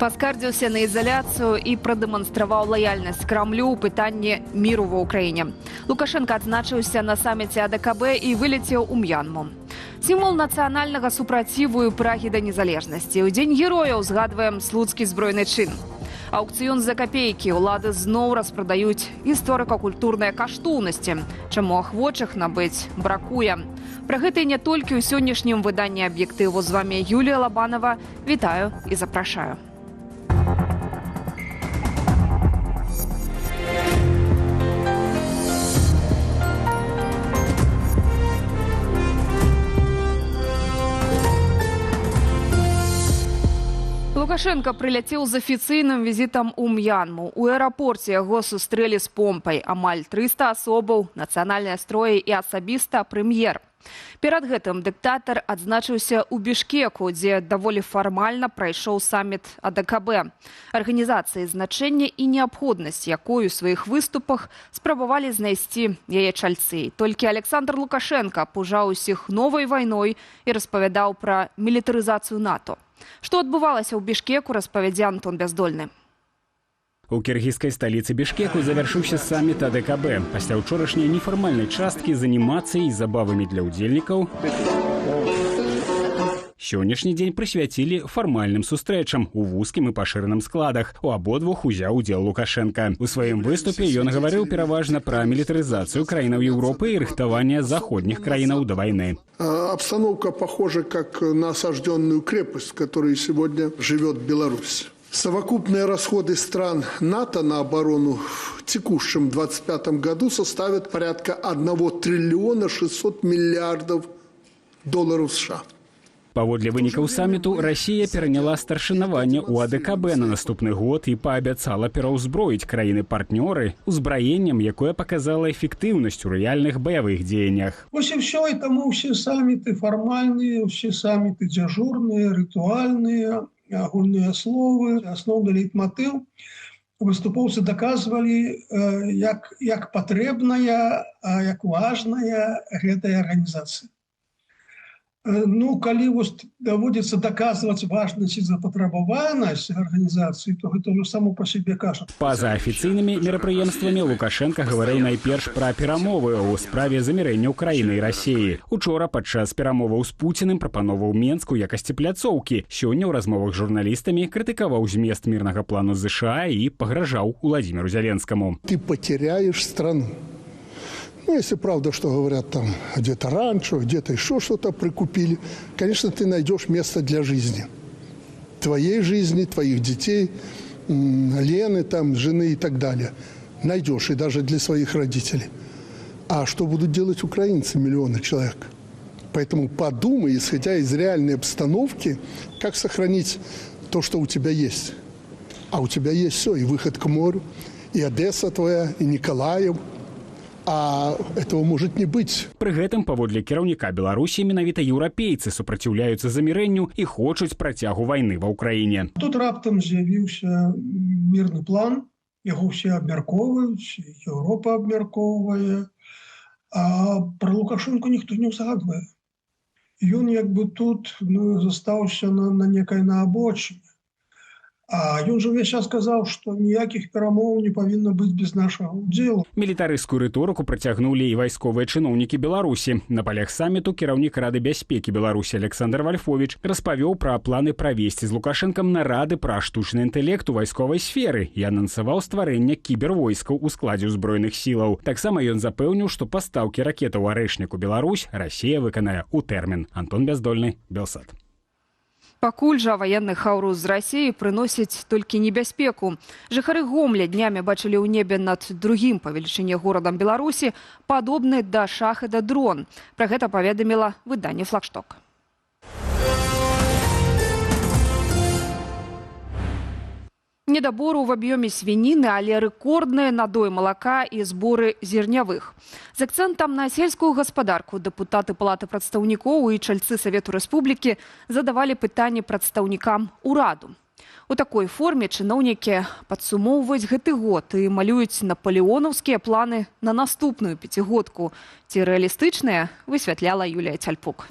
Паскардзіўся на ізаляцыю і прадэманстраваў лаяльнасць Крамлю ў пытанні міру ва ўкраіне. Лукашенко адзначыўся на саміце АДКБ і вылецеў у М'янму. Сімвол нацыянальнага супраціву і прагі да незалежнасці. У Дзень герояў згадваем слуцкі збройны чын. Аукцыён за капейкі ўлады зноў распрадаюць гісторыка-культурныя каштоўнасці, чаму ахвочых набыць бракуе. Пра гэта і не толькі ў сённяшнім выданні «Аб'ектыву». З вами Юлія Лабанова. Вітаю і запрашаю. Лукашенко прыляцеў з афіцыйным візітам у М'янму. У аэрапорце яго сустрэлі з помпай. Амаль 300 асобаў, нацыянальныя строі і асабіста прэм'ер. Перад гэтым дыктатар адзначыўся ў Бішкеку, дзе даволі фармальна прайшоў саміт АДКБ. Арганізацыі значэнне і неабходнасць, якой у сваіх выступах спрабавалі знайсці яе чальцы. Толькі Александр Лукашенко пужаў усіх новай вайной і распавядаў пра мілітарызацыю НАТО. Што адбывалася ў Бішкеку, распавядзе Антон Бяздольны. У кіргізскай сталіцы Бішкеку завяршыўся саміт АДКБ. Пасля ўчорашняй нефармальнай часткі з анімацыяй і забавамі для ўдзельнікаў сённяшні дзень прысвяцілі фармальным сустрэчам у вузкім і пашыраным складах. У абодвух узяў удзел Лукашенко. У сваім выступе ён гаварыў пераважна пра мілітарызацыю краінаў Еўропы і рыхтаванне заходніх краінаў да вайны. Обстановка похожа как на осажденную крепость, в которой сегодня живет Беларусь. Совокупные расходы стран НАТО на оборону в текущем 2025 году составят порядка 1 триллиона 600 миллиардов долларов США. Паводле вынікаў саміту Расія пераняла старшынаванне ў АДКБ на наступны год і паабяцала пераўзброіць краіны-партнёры узбраеннем, якое паказала эфектыўнасць у рэальных баявых дзеяннях. Ось і все, і тому все саміты фармальныя, все саміты дзяжурныя, рытуальныя, агульныя словы, асноўны лейтматыў. Выступоўцы даказвалі, як патрэбная, як важная гэтая арганізацыя. Ну, калі даводзіцца даказваць важнасць і запатрабаванасць арганізацыі, то гэта ўжо само па сабе кажа. Па-за афіцыйнымі мерапрыемствамі Лукашенко гаварыў найперш пра перамовы ў справе замірэння Украіны і Расіі. Учора падчас перамоваў з Пуціным прапановаў Менск у якасці пляцоўкі. Сёння ў размовах з журналістамі крытыкаваў змест мірнага плану ЗША і пагражаў Уладзіміру Зеленскаму. Ты потеряешь страну. Ну, если правда, что говорят, там где-то раньше, где-то еще что-то прикупили, конечно, ты найдешь место для жизни. Твоей жизни, твоих детей, Лены, там, жены и так далее. Найдешь, и даже для своих родителей. А что будут делать украинцы, миллионы человек? Поэтому подумай, исходя из реальной обстановки, как сохранить то, что у тебя есть. А у тебя есть все, и выход к морю, и Одесса твоя, и Николаев. А этого может не быть. Пры гэтым, паводле кіраўніка Беларусі, менавіта еўрапейцы супраціўляюцца замірэнню і хочуць працягу вайны ва ўкраіне. Тут раптам з'явіўся мірны план, яго ўсе абмяркоўваюць, Еўропа абмяркоўвае, а пра Лукашенко ніхто не ўзгадвае. Ён як бы тут застаўся на некай наабочыне. А ён жа ўвесь час сказаў, што ніякіх перамоў не павінна быць без нашага ўдзелу. Мілітарысцкую рыторыку працягнулі і вайсковыя чыноўнікі Беларусі. На палях саміту кіраўнік Рады бяспекі Беларусі Александр Вальфовіч распавёў пра планы правесці з Лукашэнкам нарады пра штучны інтэлект у вайсковай сферы і анансаваў стварэнне кібервойскаў у складзе ўзброеных сілаў. Таксама ён запэўніў, што пастаўкі ракетаў «Арэшнік» у Беларусь Расія выканае ў тэрмін. Антон Бяздольны, Белсат. Пакуль жа ваенны хаўрус з Расіі прыносіць толькі небяспеку. Жыхары Гомля днямі бачылі ў небе над другім па велічыні горадам Беларусі падобны да шахеда дрон. Пра гэта паведаміла выданне «Флагшток». Недабору в аб'ёме свініны, але рэкордныя надой малака і зборы зернявых. З акцэнтам на сельскую гаспадарку дэпутаты Палаты прадстаўнікоў і чальцы Савету Рэспублікі задавалі пытанні прадстаўнікам ураду. У такой форме чыноўнікі падсумоўваюць гэты год і малююць напалеонаўскія планы на наступную пяцігодку. Ці рэалістычныя, высвятляла Юлія Цяльпук.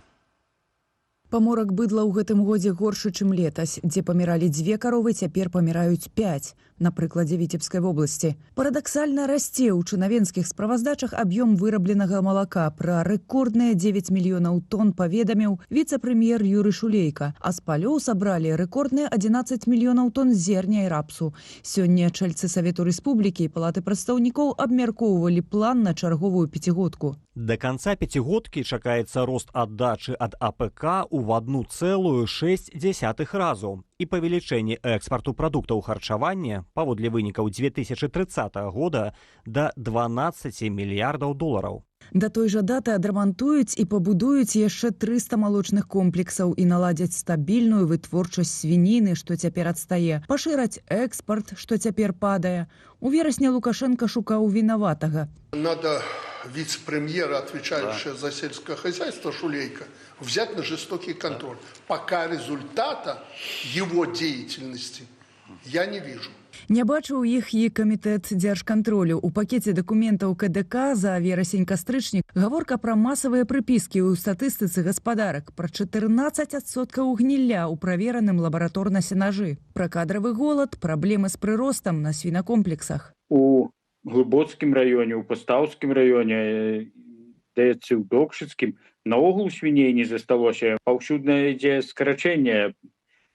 Паморак быдла ў гэтым годзе горшы, чым летась. Дзе паміралі 2 каровы, цяпер паміраюць 5, на прыкладзе Віцебскай вобласці. Парадаксальна расце ў чынавенскіх справаздачах аб'ём вырабленага малака. Пра рэкордныя 9 мільёнаў тонн паведаміў віцэ-прэм'ер Юрый Шулейка. А з палёў сабралі рэкордныя 11 мільёнаў тонн зерня і рапсу. Сёння чальцы Савету Рэспублікі і Палаты прадстаўнікоў абмяркоўвалі план на чарговую пяцігодку. До конца пятигодки чакаецца рост аддачы ад АПК ў 1,6 разу і павелічэнне экспарту прадуктаў харчавання паводле вынікаў 2030 года да 12 мільярдаў долараў. Да той жа даты адрамантуюць і пабудуюць яшчэ 300 малочных комплексаў і наладзяць стабільную вытворчасць свініны, што цяпер адстае, пашыраць экспарт, што цяпер падае. У верасні Лукашенко шукаў вінаватага. Надо вице-премьера, отвечающего за сельское хозяйство, Шулейко, взять на жестокий контроль. Пока результата его деятельности я не вижу. Не бачыў іх і камітэт дзяржкантролю. У пакеце дакументаў КДК за верасень-кастрычнік гаворка пра масавыя прыпіскі ў статыстыцы гаспадарак, пра 14% гнілля ў правераным лабараторна сенажы, пра кадравы голад, праблемы з прыростам на свінакомплексах. У Глыбоцкім раёне, у Пастаўскім раёне, даецца ў Докшыцкім, наогул свіней не засталося. Паўсюдна ідзе скарачэнне.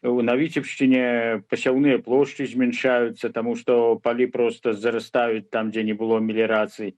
На Віцебшчыне пасяўныя плошчы змяншаюцца, таму што палі проста зарастаюць там, дзе не было меліярацыі,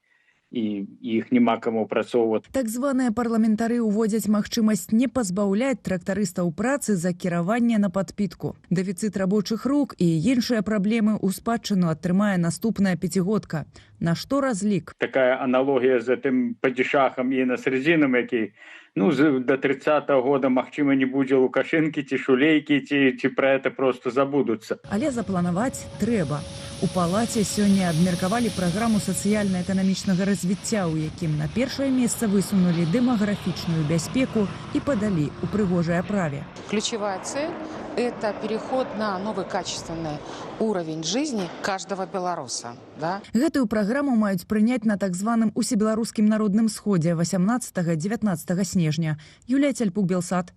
і іх няма каму апрацоўваць. Так званыя парламентары ўводзяць магчымасць не пазбаўляць трактарыстаў працы за кіраванне на падпітку. Дэфіцыт рабочых рук і іншыя праблемы ў спадчыну атрымае наступная пяцігодка. На што разлік? Такая аналогія з тым падзішахам і насярэдзінам, які до 30-го года, магчыма, не будзе Лукашэнкі ці Шулейкі, ці пра гэта проста забудуцца. Але запланаваць трэба. У палаце сёння абмеркавалі праграму сацыяльна-эканамічнага развіцця, у якім на першае месца высунулі дэмаграфічную бяспеку і падалі ў прыгожай аправе. Ключевая цель – это переход на новый качественный уровень жизни каждого белоруса. Да? Гэтую праграму маюць прыняць на так званым усебеларускім народным сходзе 18-19 снежня. Юлія Цяльпук, Белсат.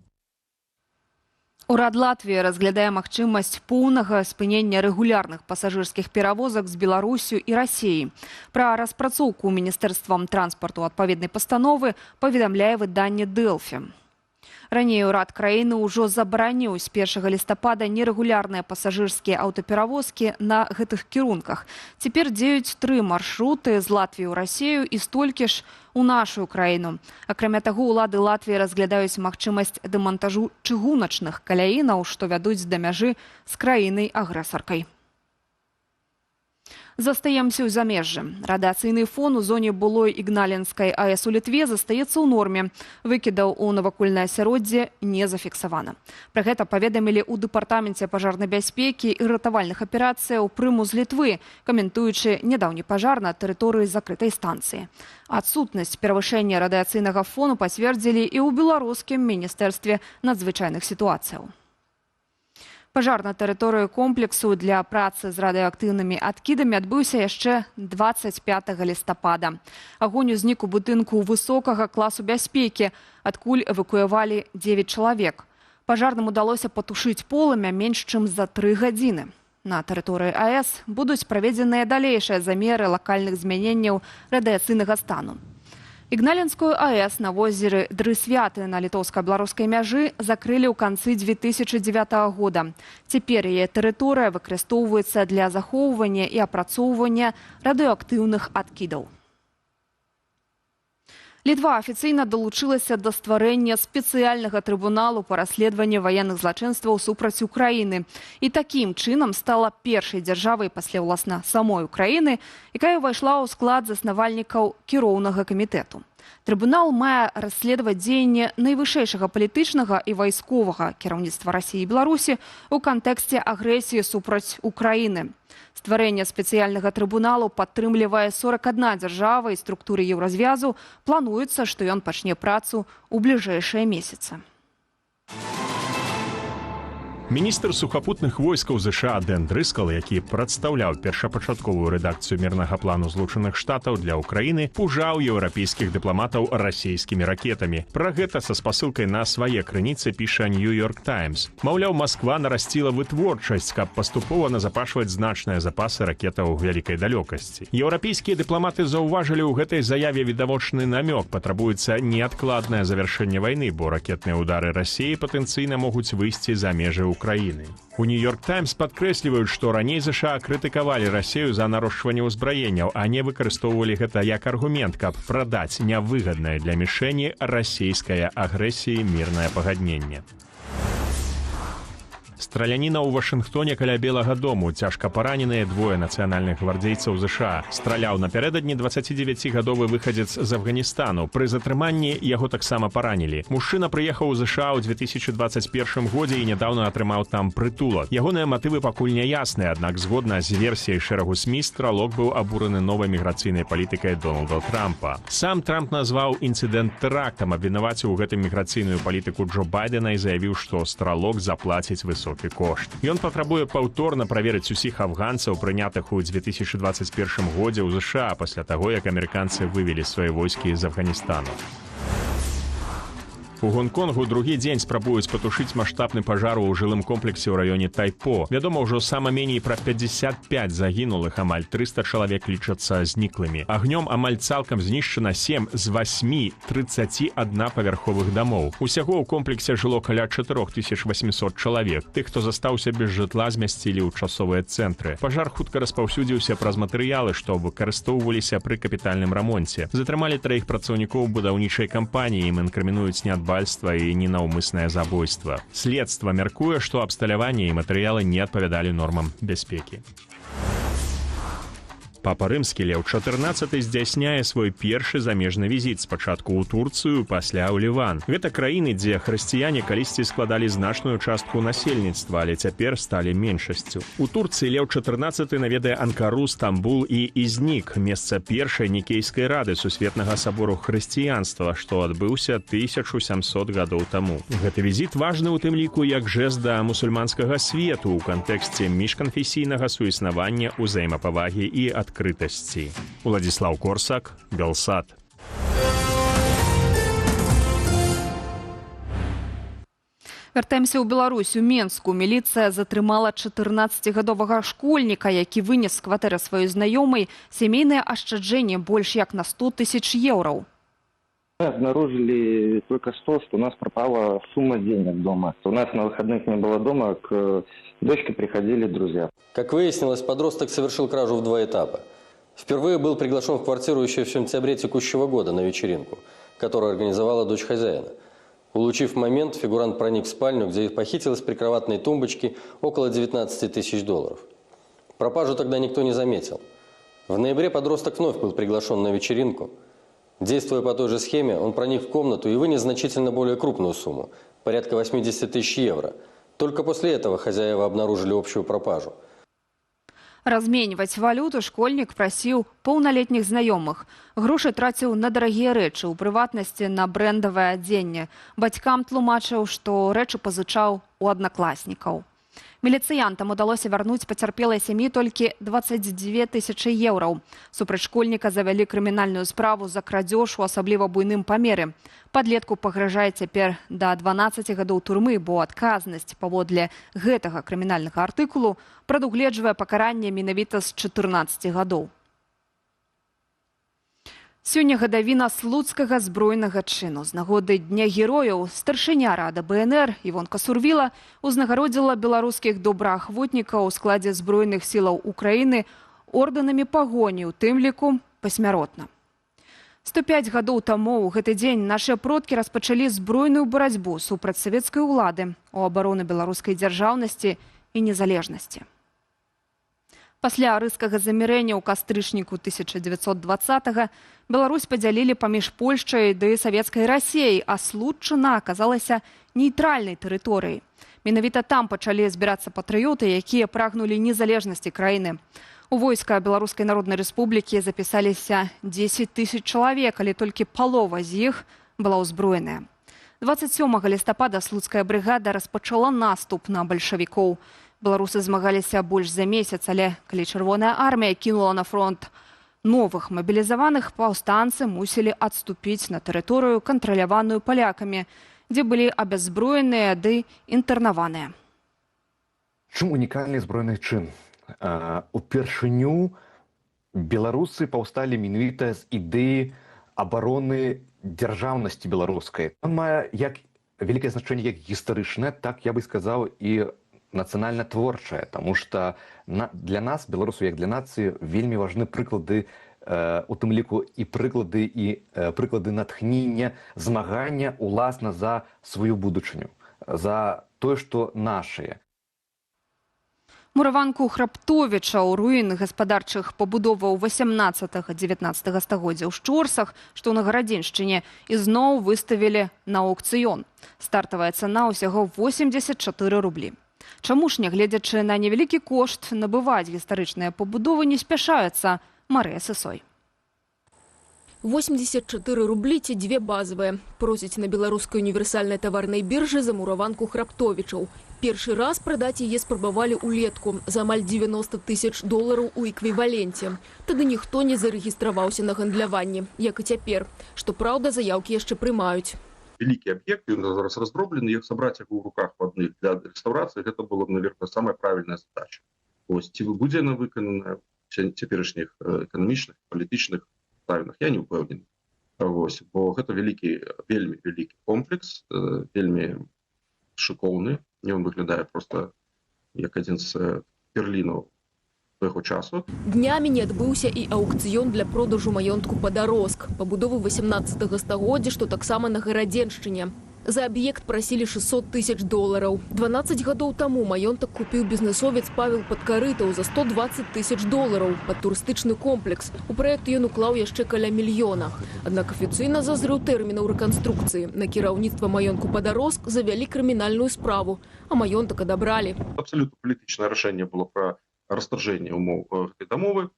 Урад Латвіі разглядае магчымасць поўнага спынення рэгулярных пасажырскіх перавозак з Беларусю і Расіяй. Пра распрацоўку міністэрствам транспарту адпаведнай пастановы паведамляе выданне «Дэлфі». Раней урад краіны ўжо забараніў з 1 лістапада нерэгулярныя пасажырскія аўтаперавозкі на гэтых кірунках. Цяпер дзеюць 3 маршруты з Латвіі ў Расію і столькі ж у нашу краіну. Акрамя таго, улады Латвіі разглядаюць магчымасць дэмантажу чыгуначных каляінаў, што вядуць да мяжы з краінай-агрэсаркай. Застаемся ў замежжы. Радыацыйны фон у зоне былой Ігналінскай АЭС у Літве застаецца ў норме. Выкідаў у навакольнае асяроддзе не зафіксавана. Пра гэта паведамілі ў дэпартаменце пажарнай бяспекі і ратавальных аперацыяў Прыму з Літвы, каментуючы нядаўні пажар на тэрыторыі закрытай станцыі. Адсутнасць перавышэння радыацыйнага фону пацвердзілі і ў беларускім міністэрстве надзвычайных сітуацыяў. Пажар на тэрыторыі комплексу для працы з радыеактыўнымі адкідамі адбыўся яшчэ 25 лістапада. Агонь узнік у будынку высокага класу бяспекі, адкуль эвакуявалі 9 чалавек. Пажарным удалося патушыць полымя менш чым за 3 гадзіны. На тэрыторыі АЭС будуць праведзеныя далейшыя замеры лакальных змяненняў радыяцыйнага стану. Ігналінскую АЭС на возеры Дрысвяты на літоўска-беларускай мяжы закрылі ў канцы 2009 года. Цяпер яе тэрыторыя выкарыстоўваецца для захоўвання і апрацоўвання радыеактыўных адкідаў. Літва афіцыйна далучылася да стварэння спецыяльнага трыбуналу па расследаванні ваенных злачынстваў супраць Украіны і такім чынам стала першай дзяржавай пасля ўласна самой Украіны, якая ўвайшла ў склад заснавальнікаў кіроўнага камітэту. Трыбунал мае расследаваць дзеянне найвышэйшага палітычнага і вайсковага кіраўніцтва Расіі і Беларусі ў кантэксце агрэсіі супраць Украіны. Стварэнне спецыяльнага трыбуналу падтрымлівае 41 дзяржава і структуры еўразвязу. Плануецца, што ён пачне працу ў бліжэйшыя месяцы. Міністр сухапутных войскаў ЗША Дэн Дрыскал, які прадстаўляў першапачатковую рэдакцыю мірнага плану Злучаных Штатаў для Ўкраіны, пужаў еўрапейскіх дыпламатаў расійскімі ракетамі. Пра гэта са спасылкай на свае крыніцы піша Нью-Йорк Таймс. Маўляў, Масква нарасціла вытворчасць, каб паступова назапашваць значныя запасы ракетаў вялікай далёкасці. Еўрапейскія дыпламаты заўважылі ў гэтай заяве відавочны намёк. Патрабуецца неадкладнае завяршэнне вайны, бо ракетныя ўдары Расіі патэнцыйна могуць выйсці за межы Украіны. У Нью-Йорк Таймс падкрэсліваюць, што раней ЗША крытыкавалі Расію за нарошчванне ўзбраенняў, а не выкарыстоўвалі гэта як аргумент, каб прадаць нявыгаднае для мішэні расійская агрэсіі мірнае пагадненне. Страляніна ў Вашынгтоне каля Белага дому. Цяжка параненыя двое нацыянальных гвардзейцаў ЗША. Страляў напярэдадні 29-гадовы выхадзец з Афганістану. Пры затрыманні яго таксама паранілі. Мужчына прыехаў у ЗША ў 2021 годзе і нядаўна атрымаў там прытулак. Ягоныя матывы пакуль не ясныя, аднак згодна з версіяй шэрагу СМІ стралок быў абураны новай міграцыйнай палітыкай Дональда Трампа. Сам Трамп назваў інцыдэнт тэрактам, абвінаваціў у гэтым міграцыйную палітыку Джо Байдена і заявіў, што стралок заплаціць высокі кошт. Ён патрабуе паўторна праверыць усіх афганцаў, прынятых у 2021 годзе ў ЗША пасля таго, як амерыканцы вывелі свае войскі з Афганістану. У Гонконгу другі дзень спрабуюць патушыць маштабны пажар у жылым комплексе ў раёне Тайпо. Вядома, ўжо сама меней пра 55 загінулых, амаль 300 чалавек лічацца зніклымі. Агнём амаль цалкам знішчана 7 з 8 31-павярховых дамоў. Усяго ў комплексе жыло каля 4800 чалавек. Тых, хто застаўся без жытла, змясцілі ў часовыя цэнтры. Пажар хутка распаўсюдзіўся праз матэрыялы, што выкарыстоўваліся пры капітальным рамонце. Затрымалі 3 працаўнікоў будаўнічай кампаніі, ім інкрымінуюць нядбальства і ненаўмыснае забойства. Следства мяркуе, што абсталяванне і матэрыялы не адпавядалі нормам бяспекі. Папа Рымскі Леў XIV здзяйсняе свой першы замежны візіт спачатку ў Турцыю, пасля ў Ліван. Гэта краіны, дзе хрысціяне калісьці складалі значную частку насельніцтва, але цяпер сталі меншасцю. У Турцыі Леў XIV наведае Анкару, Стамбул і Ізнік, месца першай Нікейскай рады сусветнага сабору хрысціянства, што адбыўся 1700 гадоў таму. Гэты візіт важны ў тым ліку як жэст да мусульманскага свету ў кантэксце міжканфесійнага суіснавання, узаемапавагі і адкрытасці. Уладзіслаў Корсак, Белсат. Вяртаемся ў Беларусь. У Менску міліцыя затрымала 14-гадовага школьніка, які вынес з кватэры сваёй знаёмай сямейнае ашчаджэнне больш як на 100 000 еўраў. Мы обнаружили только что у нас пропала сумма денег дома. У нас на выходных не было дома, к дочке приходили друзья. Как выяснилось, подросток совершил кражу в 2 этапа. Впервые был приглашен в квартиру еще в сентябре текущего года на вечеринку, которую организовала дочь хозяина. Улучив момент, фигурант проник в спальню, где похитил из прикроватной тумбочки около 19 000 долларов. Пропажу тогда никто не заметил. В ноябре подросток вновь был приглашен на вечеринку. Действуя по той же схеме, он проник в комнату и вынес значительно более крупную сумму – порядка 80 000 евро. Только после этого хозяева обнаружили общую пропажу. Разменьваць валюту школьнік прасіў паўналетніх знаёмых. Грошы траціў на дарагія рэчы, у прыватнасці на брэндавае адзенне. Бацькам тлумачыў, што рэчы пазычаў у аднакласнікаў. Міліцыянтам удалося вярнуць пацярпелай сям'і толькі 22 000 еўраў. Супраць школьніка завялі крымінальную справу за крадзеж у асабліва буйным памеры. Падлетку пагражае цяпер да 12 гадоў турмы, бо адказнасць паводле гэтага крымінальнага артыкулу прадугледжвае пакаранне менавіта з 14 гадоў. Сёння гадавіна слуцкага збройнага чыну. З нагоды Дня герояў старшыня рада БНР Івонка Сурвіла узнагародзіла беларускіх добраахвотнікаў у складзе збройных сілаў Украіны ордэнамі пагоні, у тым ліку пасмяротна. 105 гадоў таму ў гэты дзень нашыя продкі распачалі збройную барацьбу супраць савецкай улады у абароны беларускай дзяржаўнасці і незалежнасці. Пасля рыскага замірэння ў кастрычніку 1920-го Беларусь падзялілі паміж Польшчай ды савецкай Расіяй, а Случчына аказалася нейтральнай тэрыторыяй. Менавіта там пачалі збірацца патрыёты, якія прагнулі незалежнасці краіны. У войска Беларускай Народнай Рэспублікі запісаліся 10 000 чалавек, але толькі палова з іх была ўзброеная. 27 лістапада слуцкая брыгада распачала наступ на бальшавікоў. Беларусы змагаліся больш за месяц, але калі Чырвоная армія кінула на фронт новых мабілізаваных, паўстанцы мусілі адступіць на тэрыторыю, кантраляваную палякамі, дзе былі абяззброеныя ды інтэрнаваныя. Чым унікальны збройны чын? Упершыню беларусы паўсталі менавіта з ідэі абароны дзяржаўнасці беларускай. Ён мае як вялікае значэнне як гістарычнае, так я бы сказаў і нацыянальна-творчае, таму што для нас, беларусаў як для нацыі, вельмі важны прыклады, у тым ліку і прыклады натхнення, змагання уласна за сваю будучыню, за тое, што нашае. Мураванку Храптовіча ў руін гаспадарчых пабудоваў 18-19 стагоддзя ў Шчорсах, што на Гарадзеншчыне, ізноў выставілі на аўкцыён. Стартавая цана ўсяго 84 рублі. Чаму ж, нягледзячы на невялікі кошт, набываць гістарычныя пабудовы не спяшаюцца? Марыя Сысой. 84 рублі ці дзве базавыя. Просяць на беларускай універсальнай таварнай біржы за мураванку Храптовічаў. Першы раз прадаць яе спрабавалі ўлетку за амаль 90 000 долараў у эквіваленце. Тады ніхто не зарэгістраваўся на гандляванні, як і цяпер. Што праўда, заяўкі яшчэ прымаюць. Великий объект, он зараз разброблен, их собрать его в руках водных для реставрации, это было, наверное, самая правильная задача. Ось, ці буде она виконана в теперішніх економічних, політичних обставинах, я не впевнений. Ось, бо це вельми великий комплекс, вельми шиковний, і він виглядає просто як один з перлінів того часу. Днямі не адбыўся і аўкцыён для продажу маёнтку Падароск, пабудовы 18 стагоддзя, што таксама на Гарадзеншчыне. За аб'ект прасілі 600 000 долараў. 12 гадоў таму маёнтак купіў бізнесовец Павел Падкарытаў за 120 000 долараў пад турыстычны комплекс. У праект ён уклаў яшчэ каля мільёна. Аднак афіцыйна за зрыў тэрмінаў рэканструкцыі на кіраўніцтва маёнтку Падароск завялі крымінальную справу, а маёнтак адабралі. Абсолютно політичне рішення було про расторжение умов этой домовы.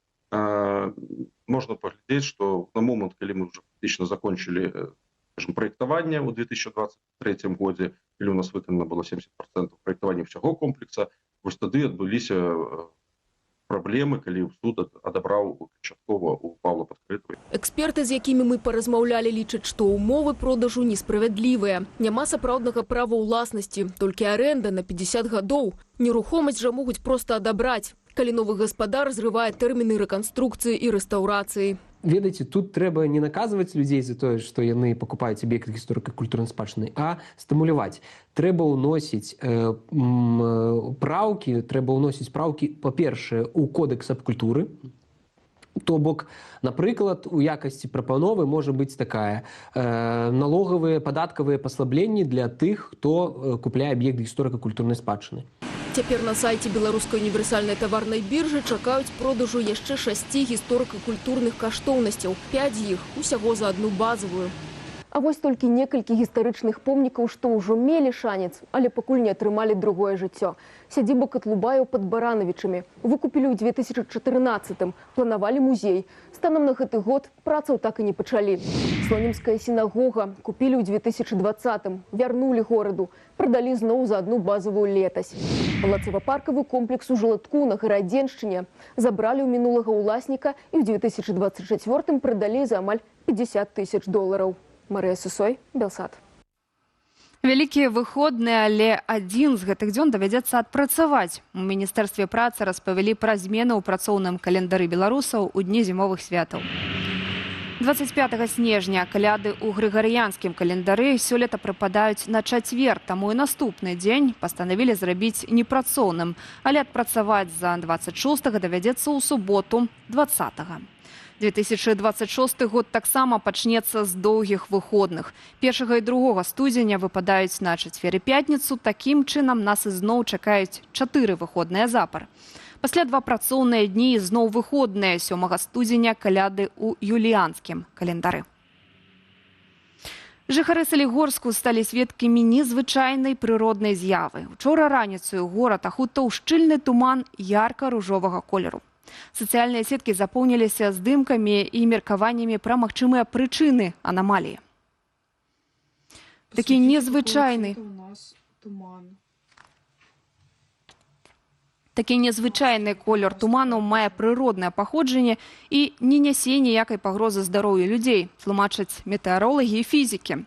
Можно поглядеть, что на момент, когда мы уже фактично закончили, скажем, проектование в 2023 году, или у нас выполнено было 70% проектования всего комплекса, вот тогда отбылись проблемы, когда суд одобрал частково у Павла Падкарытова. Эксперты, з якімі мы паразмаўлялі, лічаць, што умовы продажу несправядлівыя. Няма сапраўднага права ўласнасці, толькі арэнда на 50 гадоў. Нерухомасць жа могуць проста адабраць, калі новы гаспадар зрывае тэрміны рэканструкцыі і рэстаўрацыі. Ведаеце, тут трэба не наказваць людзей за тое, што яны пакупаюць аб'ект гісторыка-культурнай спадчыны, а стымуляваць. Трэба ўносіць праўкі, па-першае, у кодэкс аб культуры. То бок, напрыклад, у якасці прапановы можа быць такая налогавыя, падаткавыя паслабленні для тых, хто купляе аб'ект гісторыка-культурнай спадчыны. Цяпер на сайце беларускай універсальнай таварнай біржы чакаюць продажу яшчэ 6 гісторыка-культурных каштоўнасцяў, 5 з іх усяго за одну базавую. А вось толькі некалькі гістарычных помнікаў, што ўжо мелі шанец, але пакуль не атрымалі другое жыццё. Сядзіба Катлубаяў пад Баранавічамі выкупілі ў 2014-м, планавалі музей. Станам на гэты год працаў так і не пачалі. Слонімская сінагога купілі ў 2020-м, вярнулі гораду, прадалі зноў за одну базавую летась. Палацава-паркавы комплекс у Жылатку на Гарадзеншчыне забралі ў мінулага ўласніка і ў 2024-м прадалі за амаль 50 000 долараў. Марыя Сысой, Белсат. Вялікія выходныя, але адзін з гэтых дзён давядзецца адпрацаваць. У Міністэрстве працы распавялі пра змены ў працоўным календары беларусаў у дні зімовых святаў. 25 снежня каляды ў грыгарыянскім календары сёлета прыпадаюць на чацвер, таму і наступны дзень пастанавілі зрабіць непрацоўным, але адпрацаваць за 26-го давядзецца ў суботу 20-го. 2026 год таксама пачнецца з доўгіх выходных. 1 і 2 студзеня выпадаюць на чацвер і пятніцу. Такім чынам нас ізноў чакаюць 4 выходныя запар. Пасля 2 працоўныя дні ізноў выходныя. 7 студзеня каляды ў юліянскім календары. Жыхары Салігорску сталі сведкамі незвычайнай прыроднай з'явы. Учора раніцаю горад ахутаў шчыльны туман ярка-ружовага колеру. Сацыяльныя сеткі запоўніліся здымкамі і меркаваннямі пра магчымыя прычыны анамаліі. Такі незвычайны. Такі незвычайны колер туману мае прыроднае паходжанне і не нясе ніякай пагрозы здароўю людзей, тлумачаць метэаролагі і фізікі.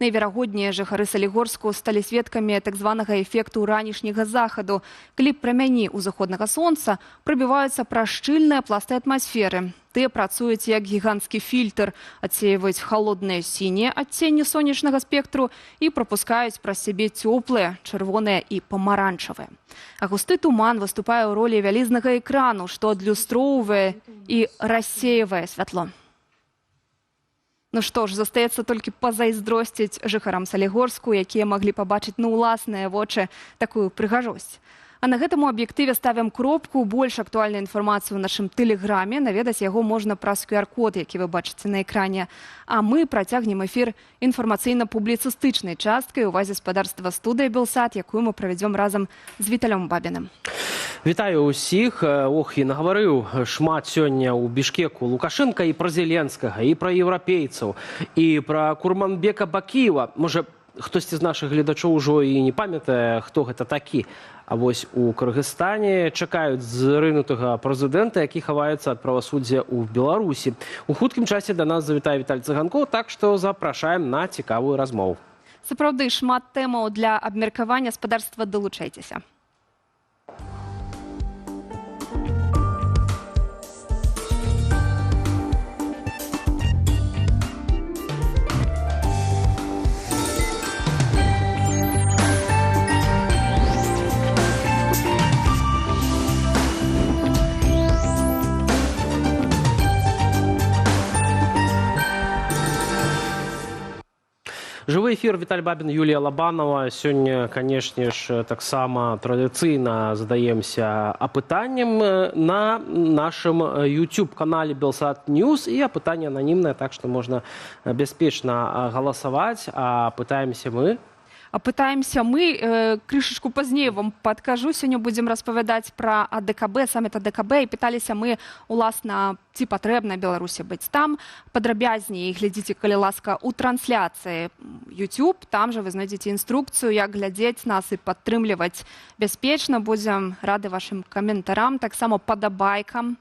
Найверагодней жыхары Салігорску сталі сведкамі так званага эфекту ранішняга захаду, калі прамяні ўзыходнага сонца прабіваюцца праз шчыльныя пласты атмасферы. Тыя працуюць як гіганцкі фільтр, адсеиваюць халодныя сінія адценні сонечнага спектру і прапускаюць праз сябе цёплыя, чырвоныя і памаранчавыя. А густы туман выступае ў ролі вялізнага экрану, што адлюстроўвае і рассеивае святло. Ну што ж, застаецца толькі пазайздросціць жыхарам Салігорску, якія маглі пабачыць на ўласныя вочы такую прыгажосць. А на гэтым аб'ектыве ставім кропку. Больш актуальную інфармацыю ў нашым тэлеграме. Наведаць яго можна праз QR-код, які вы бачыце на экране. А мы працягнем эфір інфармацыйна-публіцыстычнай часткай у вазе спадарства студыі «Белсат», якую мы правядзём разам з Віталем Бабіным. Вітаю ўсіх. Ох, і нагаварыў шмат сёння ў Бішкеку Лукашенка і пра Зеленскага, і пра еўрапейцаў, і пра Курманбека Бакіева. Можа, хтосьці з нашых гледачоў ужо і не памятае, хто гэта такі. А вось у Кыргызстане чакаюць зрынутага прэзідэнта, які хаваецца ад правасуддзя ў Беларусі. У хуткім часе да нас завітае Віталь Цыганкоў, так што запрашаем на цікавую размову. Сапраўды, шмат тэмаў для абмеркавання. Спадарства, далучайцеся. Жывы эфір, Віталь Бабін, Юлія Лабанова. Сёння, канешне ж, таксама традыцыйна задаемся апытаннем на нашым YouTube-канале «Белсат Ньюс», і апытанне ананімнае, так што можна бяспечна галасаваць. А пытаемся мы... Апытаемся мы, крышачку пазней вам падкажу. Сёння будзем распавядаць пра АДКБ, саміт АДКБ, і пыталіся мы, уласна, ці патрэбна Беларусі быць там. Падрабязней глядзіце, калі ласка, у трансляцыі YouTube. Там жа вы знайдзеце інструкцыю, як глядзець нас і падтрымліваць бяспечна. Будзем рады вашым каментарам, таксама падабайкам.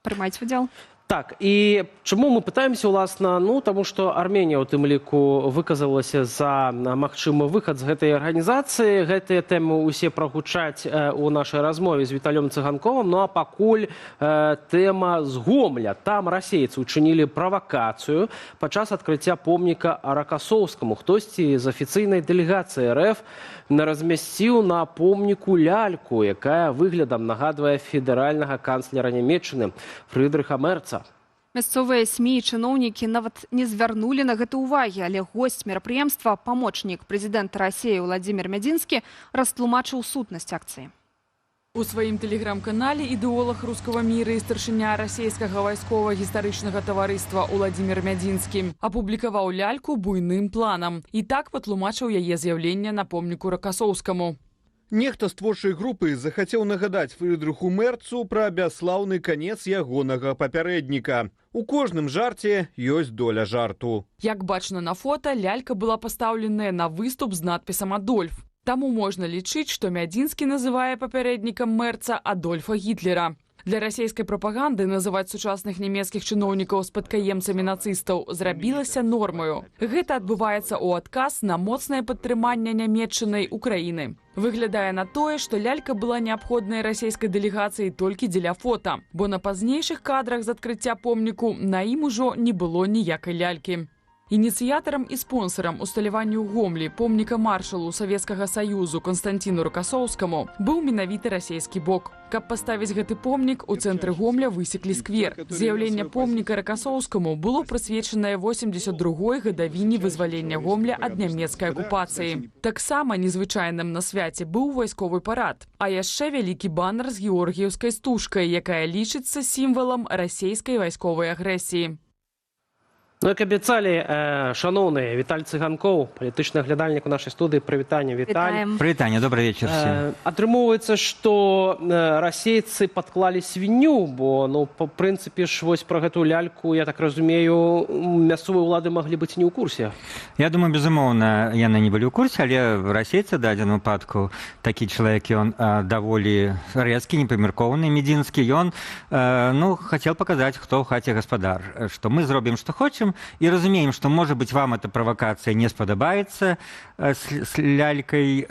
Прымайце удзел. Так, і чаму мы пытаемся, уласна? Ну, таму што Арменія, у тым ліку, выказалася за магчымы выхад з гэтай арганізацыі. Гэтыя тэмы ўсе прагучаць у нашай размове з Віталём Цыганковым. Ну, а пакуль тэма з Гомля. Там расейцы учынілі правакацыю падчас адкрыцця помніка Ракасоўскаму. Хтосьці з афіцыйнай дэлегацыі РФ размясціў на помніку ляльку, якая выглядам нагадвае федэральнага канцлера Нямецчыны Фрыдрыха Мерца. Мясцовыя СМІ і чыноўнікі нават не звярнулі на гэта ўвагі, але госць мерапрыемства, памочнік прэзідэнта Расіі Владзімір Мядзінскі, растлумачыў сутнасць акцыі. У сваім тэлеграм-канале ідэолаг рускага міра і старшыня расійскага вайскова-гістарычнага таварыства Владзімір Мядзінскі апублікаваў ляльку буйным планам і так патлумачыў яе з'яўленне на помніку Ракасоўскаму. Нехта з творчай групы захацеў нагадаць Фрыдрыху Мерцу пра бяслаўны канец ягонага папярэдніка. У кожным жарце ёсць доля жарту. Як бачна на фота, лялька была пастаўленая на выступ з надпісам «Адольф». Таму можна лічыць, што Мядзінскі называе папярэднікам Мерца Адольфа Гітлера. Для расійскай прапаганды называць сучасных нямецкіх чыноўнікаў спадкаемцамі нацыстаў зрабілася нормаю. Гэта адбываецца ў адказ на моцнае падтрыманне Нямецчынай Украіны. Выглядае на тое, што лялька была неабходнай расійскай дэлегацыі толькі дзеля фота, бо на пазнейшых кадрах з адкрыцця помніку на ім ужо не было ніякай лялькі. Ініцыятарам і спонсарам усталявання ў Гомлі помніка маршалу Савецкага Саюзу Константіну Ракасоўскаму быў менавіты расійскі бок. Каб паставіць гэты помнік, у цэнтры Гомля высеклі сквер. З'яўленне помніка Ракасоўскаму было прысвечанае 82-й гадавіне вызвалення Гомля ад нямецкай акупацыі. Таксама незвычайным на свяце быў вайсковы парад, а яшчэ вялікі банер з георгіеўскай стужкай, якая лічыцца сімвалам расійскай вайсковай агрэсіі. Ну, як абяцалі, шановны Віталь Цыганкоў, палітычны аглядальнік у нашай студыі, прывітанне, Віталь. Прывітанне, добрый вечер всем. Атрымоўваецца, што расейцы падклалі свінню, бо, ну, па прынцыпе ж, вось пра гэту ляльку, я так разумею, мясцовыя ўлады маглі быць не ў курсе. Я думаю, безумоўна, яны не былі ў курсе, але расейцы ў дадзеным выпадку, такі чалавек, ён даволі рэзкі, непамяркоўны, Медзінскі, ён, ну, хацеў паказаць, хто ў хаце гаспадар, што мы зробім, што хочам, и разумеем, что, может быть, вам эта провокация не сподобается с лялькой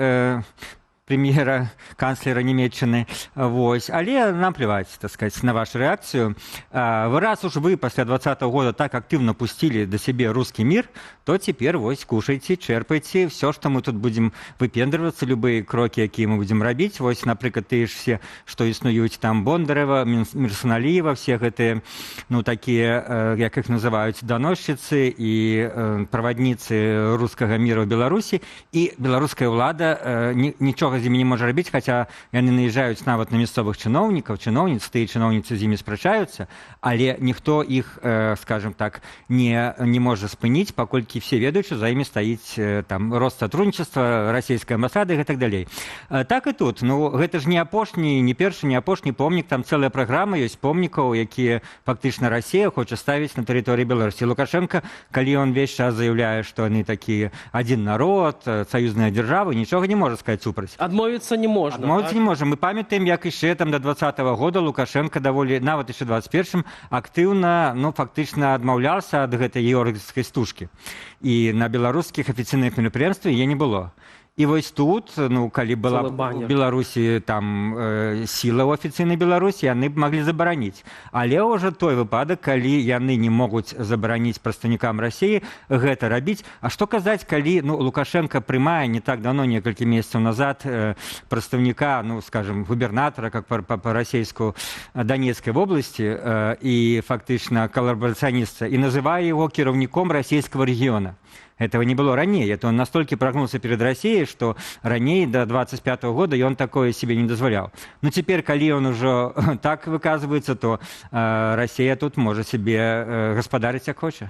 премьера, канцлера Німеччыны, вось, але нам плевать, так сказать, на вашу реакцию. Раз уж вы после 2020 года так активно пустили до себе русский мир, то теперь вось кушайте, черпайте все, что мы тут будем выпендриваться, любые кроки, какие мы будем робить. Вось, например, ты ж все, что існуюць там Бондарева, Мерсоналиева, все гэтые, ну, такие, как их называют, доносчицы и проводницы русского мира в Беларуси, и белорусская влада ничего з імі не можа рабіць, хаця яны наезжаюць нават на мясцовых чыноўнікаў, чыноўніц, тыя чыноўніцы з імі спрачаюцца, але ніхто іх, скажем так, не можа спыніць, паколькі все ведаюць, што за імі стаіць там рост сотрудничества, расійскай амбасады і так далей. Так і тут. Ну, гэта ж не апошні, не першы, не апошні помнік, там цэлая праграма ёсць помнікаў, якія фактычна Расія хоча ставіць на тэрыторыі Беларусі. Лукашенко, калі ён весь час заяўляе, што яны такі адзін народ, саюзная дзяржава, нічога не можа сказаць супраць. Адмовіцца не можна. Адмовіцца не можа. Мы памятаем, як яшчэ там до 2020 года Лукашенко даволі, нават яшчэ 21-м, актыўна, ну, фактычна адмаўляўся ад гэтай георгіевскай стужкі. І на беларускіх афіцыйных мерапрыемствах яе не было. І вось тут, ну, калі была ў Беларусі там сіла ў афіцыйнай Беларусі, яны б маглі забараніць. Але ўжо той выпадак, калі яны не могуць забараніць прадстаўнікам Расіі гэта рабіць. А што казаць, калі, ну, Лукашенко прымае не так давно, некалькі месяцаў назад, прадстаўніка, ну, скажем, губернатара, как па-расейску, Донецкай вобласці, і фактычна калабарацыяніста, і называе яго кіраўніком расійскага рэгіёна. Этого не было ранее. Это он настолько прогнулся перед Россией, что ранее, до 25 года, он такое себе не дозволял. Но теперь, когда он уже так выказывается, то Россия тут может себе господарить, как хочет.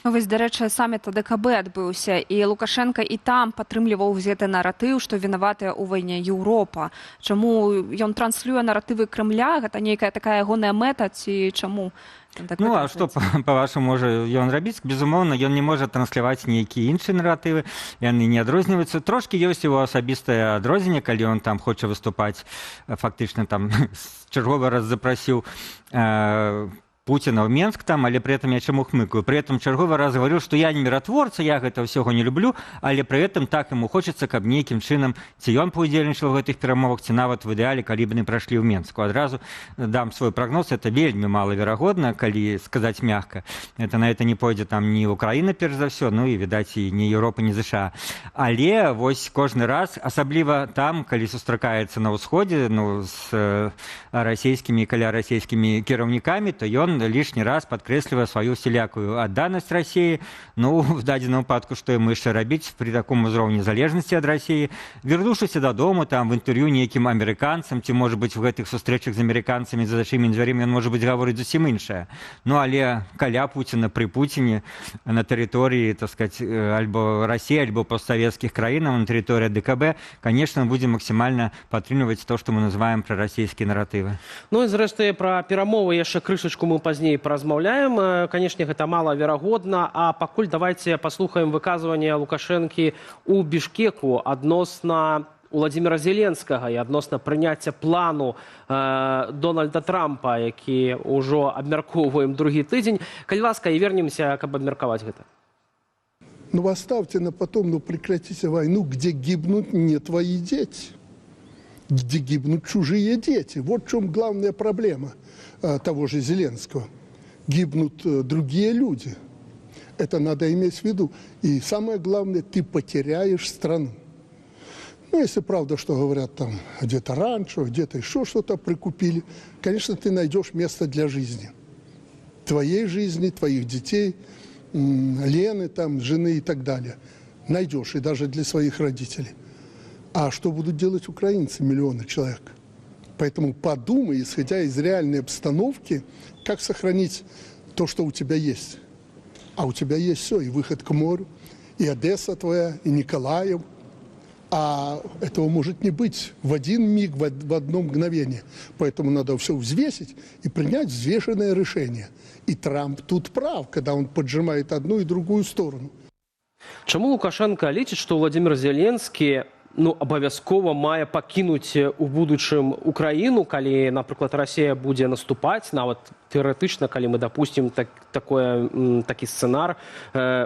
Вось, дарэчы, саміт АДКБ адбыўся, і Лукашенко і там падтрымліваў гэты наратыў, што вінаватая ў вайне Еўропа. Чаму ён транслюе наратывы Крымля? Гэта нейкая такая ягоная мэта, ці чаму? Так, ну, а што, па-вашаму, можа ён рабіць? Безумоўна, ён не можа трансляваць нейкія іншыя наратывы, яны не адрозніваюцца. Трошкі ёсць яго асабістае адрозненне, калі ён там хоча выступаць, фактычна там чарговы раз запрасіў Путина в Минск там, але при этом я чему хмыкаю. При этом черговый раз говорил, что я не миротворца, я этого всего не люблю, але при этом так ему хочется, каб нейкім чынам ці ён паўдзельнічаў в гэтых перамовах, ці нават в ідэале, калі б не прайшлі ў Менску. Адразу дам свой прогноз, это вельмі малаверагодна, калі сказаць мягка. Это на это не пойдзе там ні Украіна, перш за ўсё, ну і, відаць, і ні Еўропа, ні США. Але вось кожны раз, асабліва там, калі сустракаецца на ўсходзе, ну, з расійскімі, каля расійскімі кіраўнікамі, то ён лишний раз подкрэслівае сваю усялякую адданасць России. Ну, в дадзеным выпадку, што яму яшчэ рабіць при таком узроўні залежнасці ад России. Вярнуўшыся дадому, там, в інтэрв'ю нейкім амерыканцам, ці, может быть, в гэтых сустрэчах з амерыканцамі за зачыненымі дзвярымі ён, может быть, гаворыць зусім іншае. Ну, але каля Путина, при Путине на тэрыторыі, так сказать, альбо России, альбо постсоветских краінаў, на тэрыторыі ДКБ, конечно, мы будем максимально падтрымліваць то, что мы называем прарасійскія наратывы. Ну, і зрэшты, пра перамовы яшчэ крышачку мы пазней паразмаўляем. Канешне, гэта малаверагодна, а пакуль давайте паслухаем выказванне Лукашэнкі ў Бішкеку адносна Владимира Зеленскага і адносна прыняцця плану Дональда Трампа, які ўжо абмяркоўваем другі тыдзень. Калі ласка, і вернемся, каб абмеркаваць гэта. Ну, оставьте на потом, ну, прекратите войну, где гибнут не твои дети, где гибнут чужие дети. Вот в чем главная проблема того же Зеленского. Гибнут другие люди. Это надо иметь в виду. И самое главное, ты потеряешь страну. Ну, если правда, что говорят там, где-то раньше, где-то еще что-то прикупили, конечно, ты найдешь место для жизни. Твоей жизни, твоих детей, Лены, там, жены и так далее. Найдешь, и даже для своих родителей. А что будут делать украинцы, миллионы человек? Поэтому подумай, исходя из реальной обстановки, как сохранить то, что у тебя есть. А у тебя есть все, и выход к морю, и Одесса твоя, и Николаев. А этого может не быть в один миг, в одно мгновение. Поэтому надо все взвесить и принять взвешенное решение. И Трамп тут прав, когда он поджимает одну и другую сторону. Чаму Лукашенко лічыць, што Владимир Зеленскі абавязкова мае пакінуць у будучым Украіну, калі, напрыклад, Расія будзе наступаць, нават тэарэтычна, калі мы дапусцім такі сцэнар.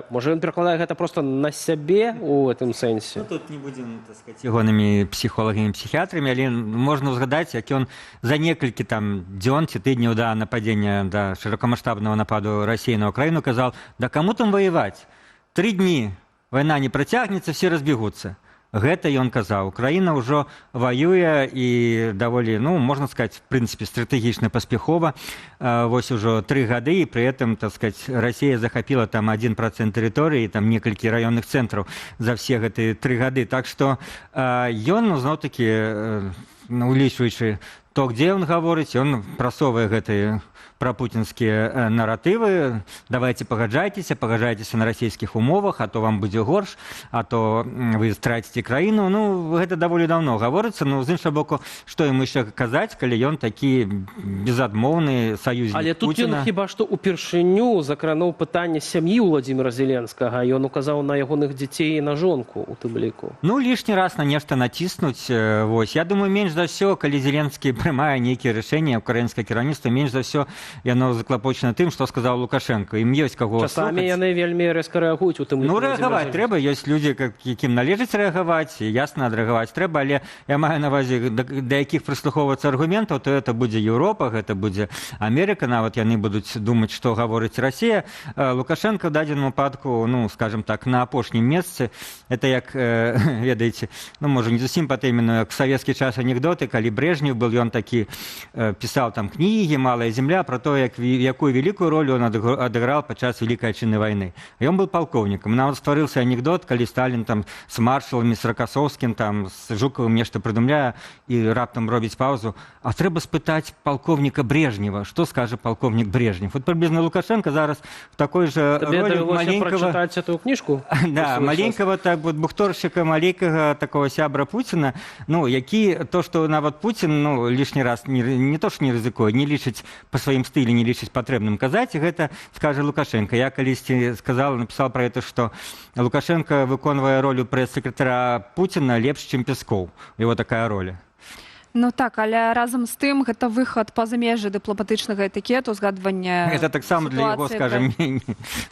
Можа, ён перакладае гэта проста на сябе у гэтым сэнсе? Тут не будзем, так сказаць, ягонымі псіхолагамі, псіхіятрамі, але можна ўзгадаць, як ён за некалькі дзён ці тыдняў да нападзення, да шырокамаштабнага нападу Расіі на Украіну казаў: да каму там ваяваць? 3 дні вайна не працягнецца, все разбегутся. Гэта ён казаў. Украіна ўжо ваюе і даволі, можна сказаць, в прынцыпе, стратэгічна паспяхова. Вось ужо 3 гады, і пры этом, так сказаць, Расія захапіла там 1% тэрыторыі, там некалькі раённых цэнтраў за все гэтыя 3 гады. Так што ён, зноў-такі, улічваючы то, где ён гаворыць, ён прасоўвае гэтыя прапуцінскія наратывы. Давайте пагаджайцеся на расійскіх умовах, а то вам будзе горш, а то вы страціце краіну. Гэта даволі даўно гаворыцца, з іншага боку, што ім яшчэ казаць, калі ён такі безадмоўны саюзнік Пуціна. Але тут ён хіба што упершыню закрануў пытанне сям'і Владимира Зеленскага, ён указаў на ягоных дзяцей і на жонку у тым ліку. Лішні раз на нешта націснуць. Я думаю, менш за ўсё, калі Зеленскі прымае нейкія рашэнні, украінскае кіраўніцтва, менш за ўсё яно заклапочана тым, што сказаў Лукашенко. Ім ёсць каго слухаць. Часамі яны вельмі рэзка рэагуюць у тым ліку. Рэагаваць трэба. Ёсць людзі, якім належыць рэагаваць, ясна, адрэагаваць трэба, але я маю на ўвазе, да якіх прыслухоўвацца аргументаў, то это будзе Еўропа, гэта будзе Амерыка, нават яны будуць думаць, што гаворыць Расія. Лукашенко ў дадзеным выпадку, скажем так, на апошнім месцы. Это як, ведаеце, можа не зусім па тэміну, як савецкі час анекдоты, калі Брежнев был, ён такі пісаў там кнігі «Малая земля» про то, якую вялікую роль он адыграў падчас Вялікай Адчыннай вайны. Ён был палкоўнікам. Нават стварыўся анекдот, калі Сталін там з маршаламі, з Ракасоўскім, там з Жукавым нешта прыдумляе і раптам робіць паузу. А трэба спытаць палкоўніка Брежнева, што скажа палкоўнік Брежнев. Вот прыблізна Лукашенко зараз в такой же ролі маленького... прочитать эту книжку? Да, маленького так вот бухторщика, маленького такого сябра Путина, які то, што нават Путин, лишний раз не то, што не рызыкуе, не лічыць па сваім стылі, не лічыць патрэбным казаць, гэта скажа Лукашенко. Я калісьці напісаў пра гэта, што Лукашенко выконвае ролю прэс-сакратара Путина лепш, чым Пескоў. Яго такая роля. Так, але разам з тым гэта выхад па-за межы дыпламатычнага этыкету, згадвання гэта таксама для яго, скажем,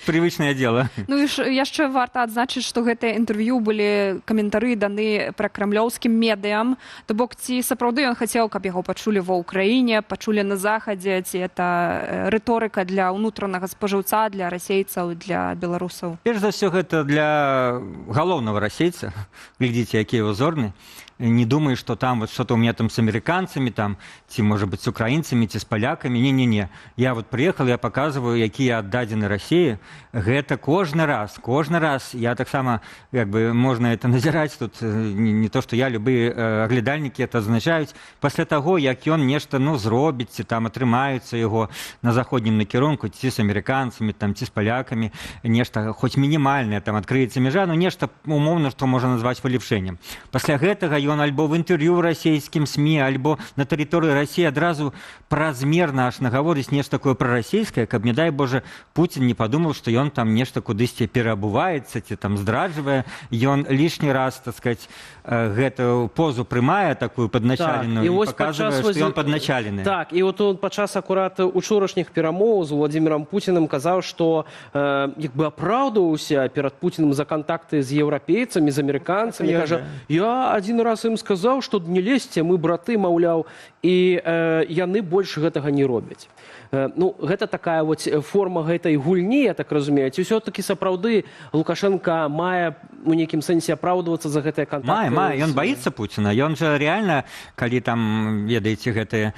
прывычнае дело. І яшчэ варта адзначыць, што гэтыя інтэрв'ю былі каментары даны пракрамлёўскім медыям, то бок ці сапраўды ён хацеў, каб яго пачулі ва ўкраіне, пачулі на захадзе, ці это рыторыка для ўнутранага спажыўца, для расейцаў, для беларусаў? Перш за ўсё гэта для галоўнага расейца. Глядзіце, якія ўзорны. Не думаю, что там вот что-то у меня там с американцами, там, ці, может быть, с украинцами, ці, с поляками. Не-не-не. Я вот приехал, я показываю, якія аддадзены России. Гэта кожны раз. Я так само, можно это назирать. Тут не то, что я, любые оглядальники это означают. После того, як ён нешта, зробіць, ці там атрымаюцца яго на заходнім накірунку, ці с американцами, там, ці с поляками, нешта, хоть минимальное, там, открыецца межа, нешта умоўна, что можно назвать палепшэннем. После гэтага ён альбо в інтэрв'ю расійскім СМІ, альбо на тэрыторыі Расіі адразу празмерна аж нагаворыць нешта такое прарасійскае, каб, не дай Боже, Путін не падумаў, што ён там нешта кудысьці пераабуваецца, ці там здраджвае. Ён лішні раз, так сказаць, гэтую позу прымае, такую падначаленую, і паказвае, што ён падначалены. Так, і вот он падчас акурат учорашніх перамоў з Владимиром Путіным казаў, што апраўдваўся перад Путіным за кантакты з еўрапейцамі, з амерыканцамі. Кажа, я адзін раз ім сказаў, што не лезьце, мы браты, маўляў, і яны больш гэтага не робяць. Гэта такая форма гэтай гульні, я так разумею. Ці ўсё-такі сапраўды Лукашенко мае у нейкім сэнсе апраўдвацца за гэтыя кантакты? Мае. Ён баіцца Пуціна. Ён жа реально, калі там, ведаеце, гэтыя,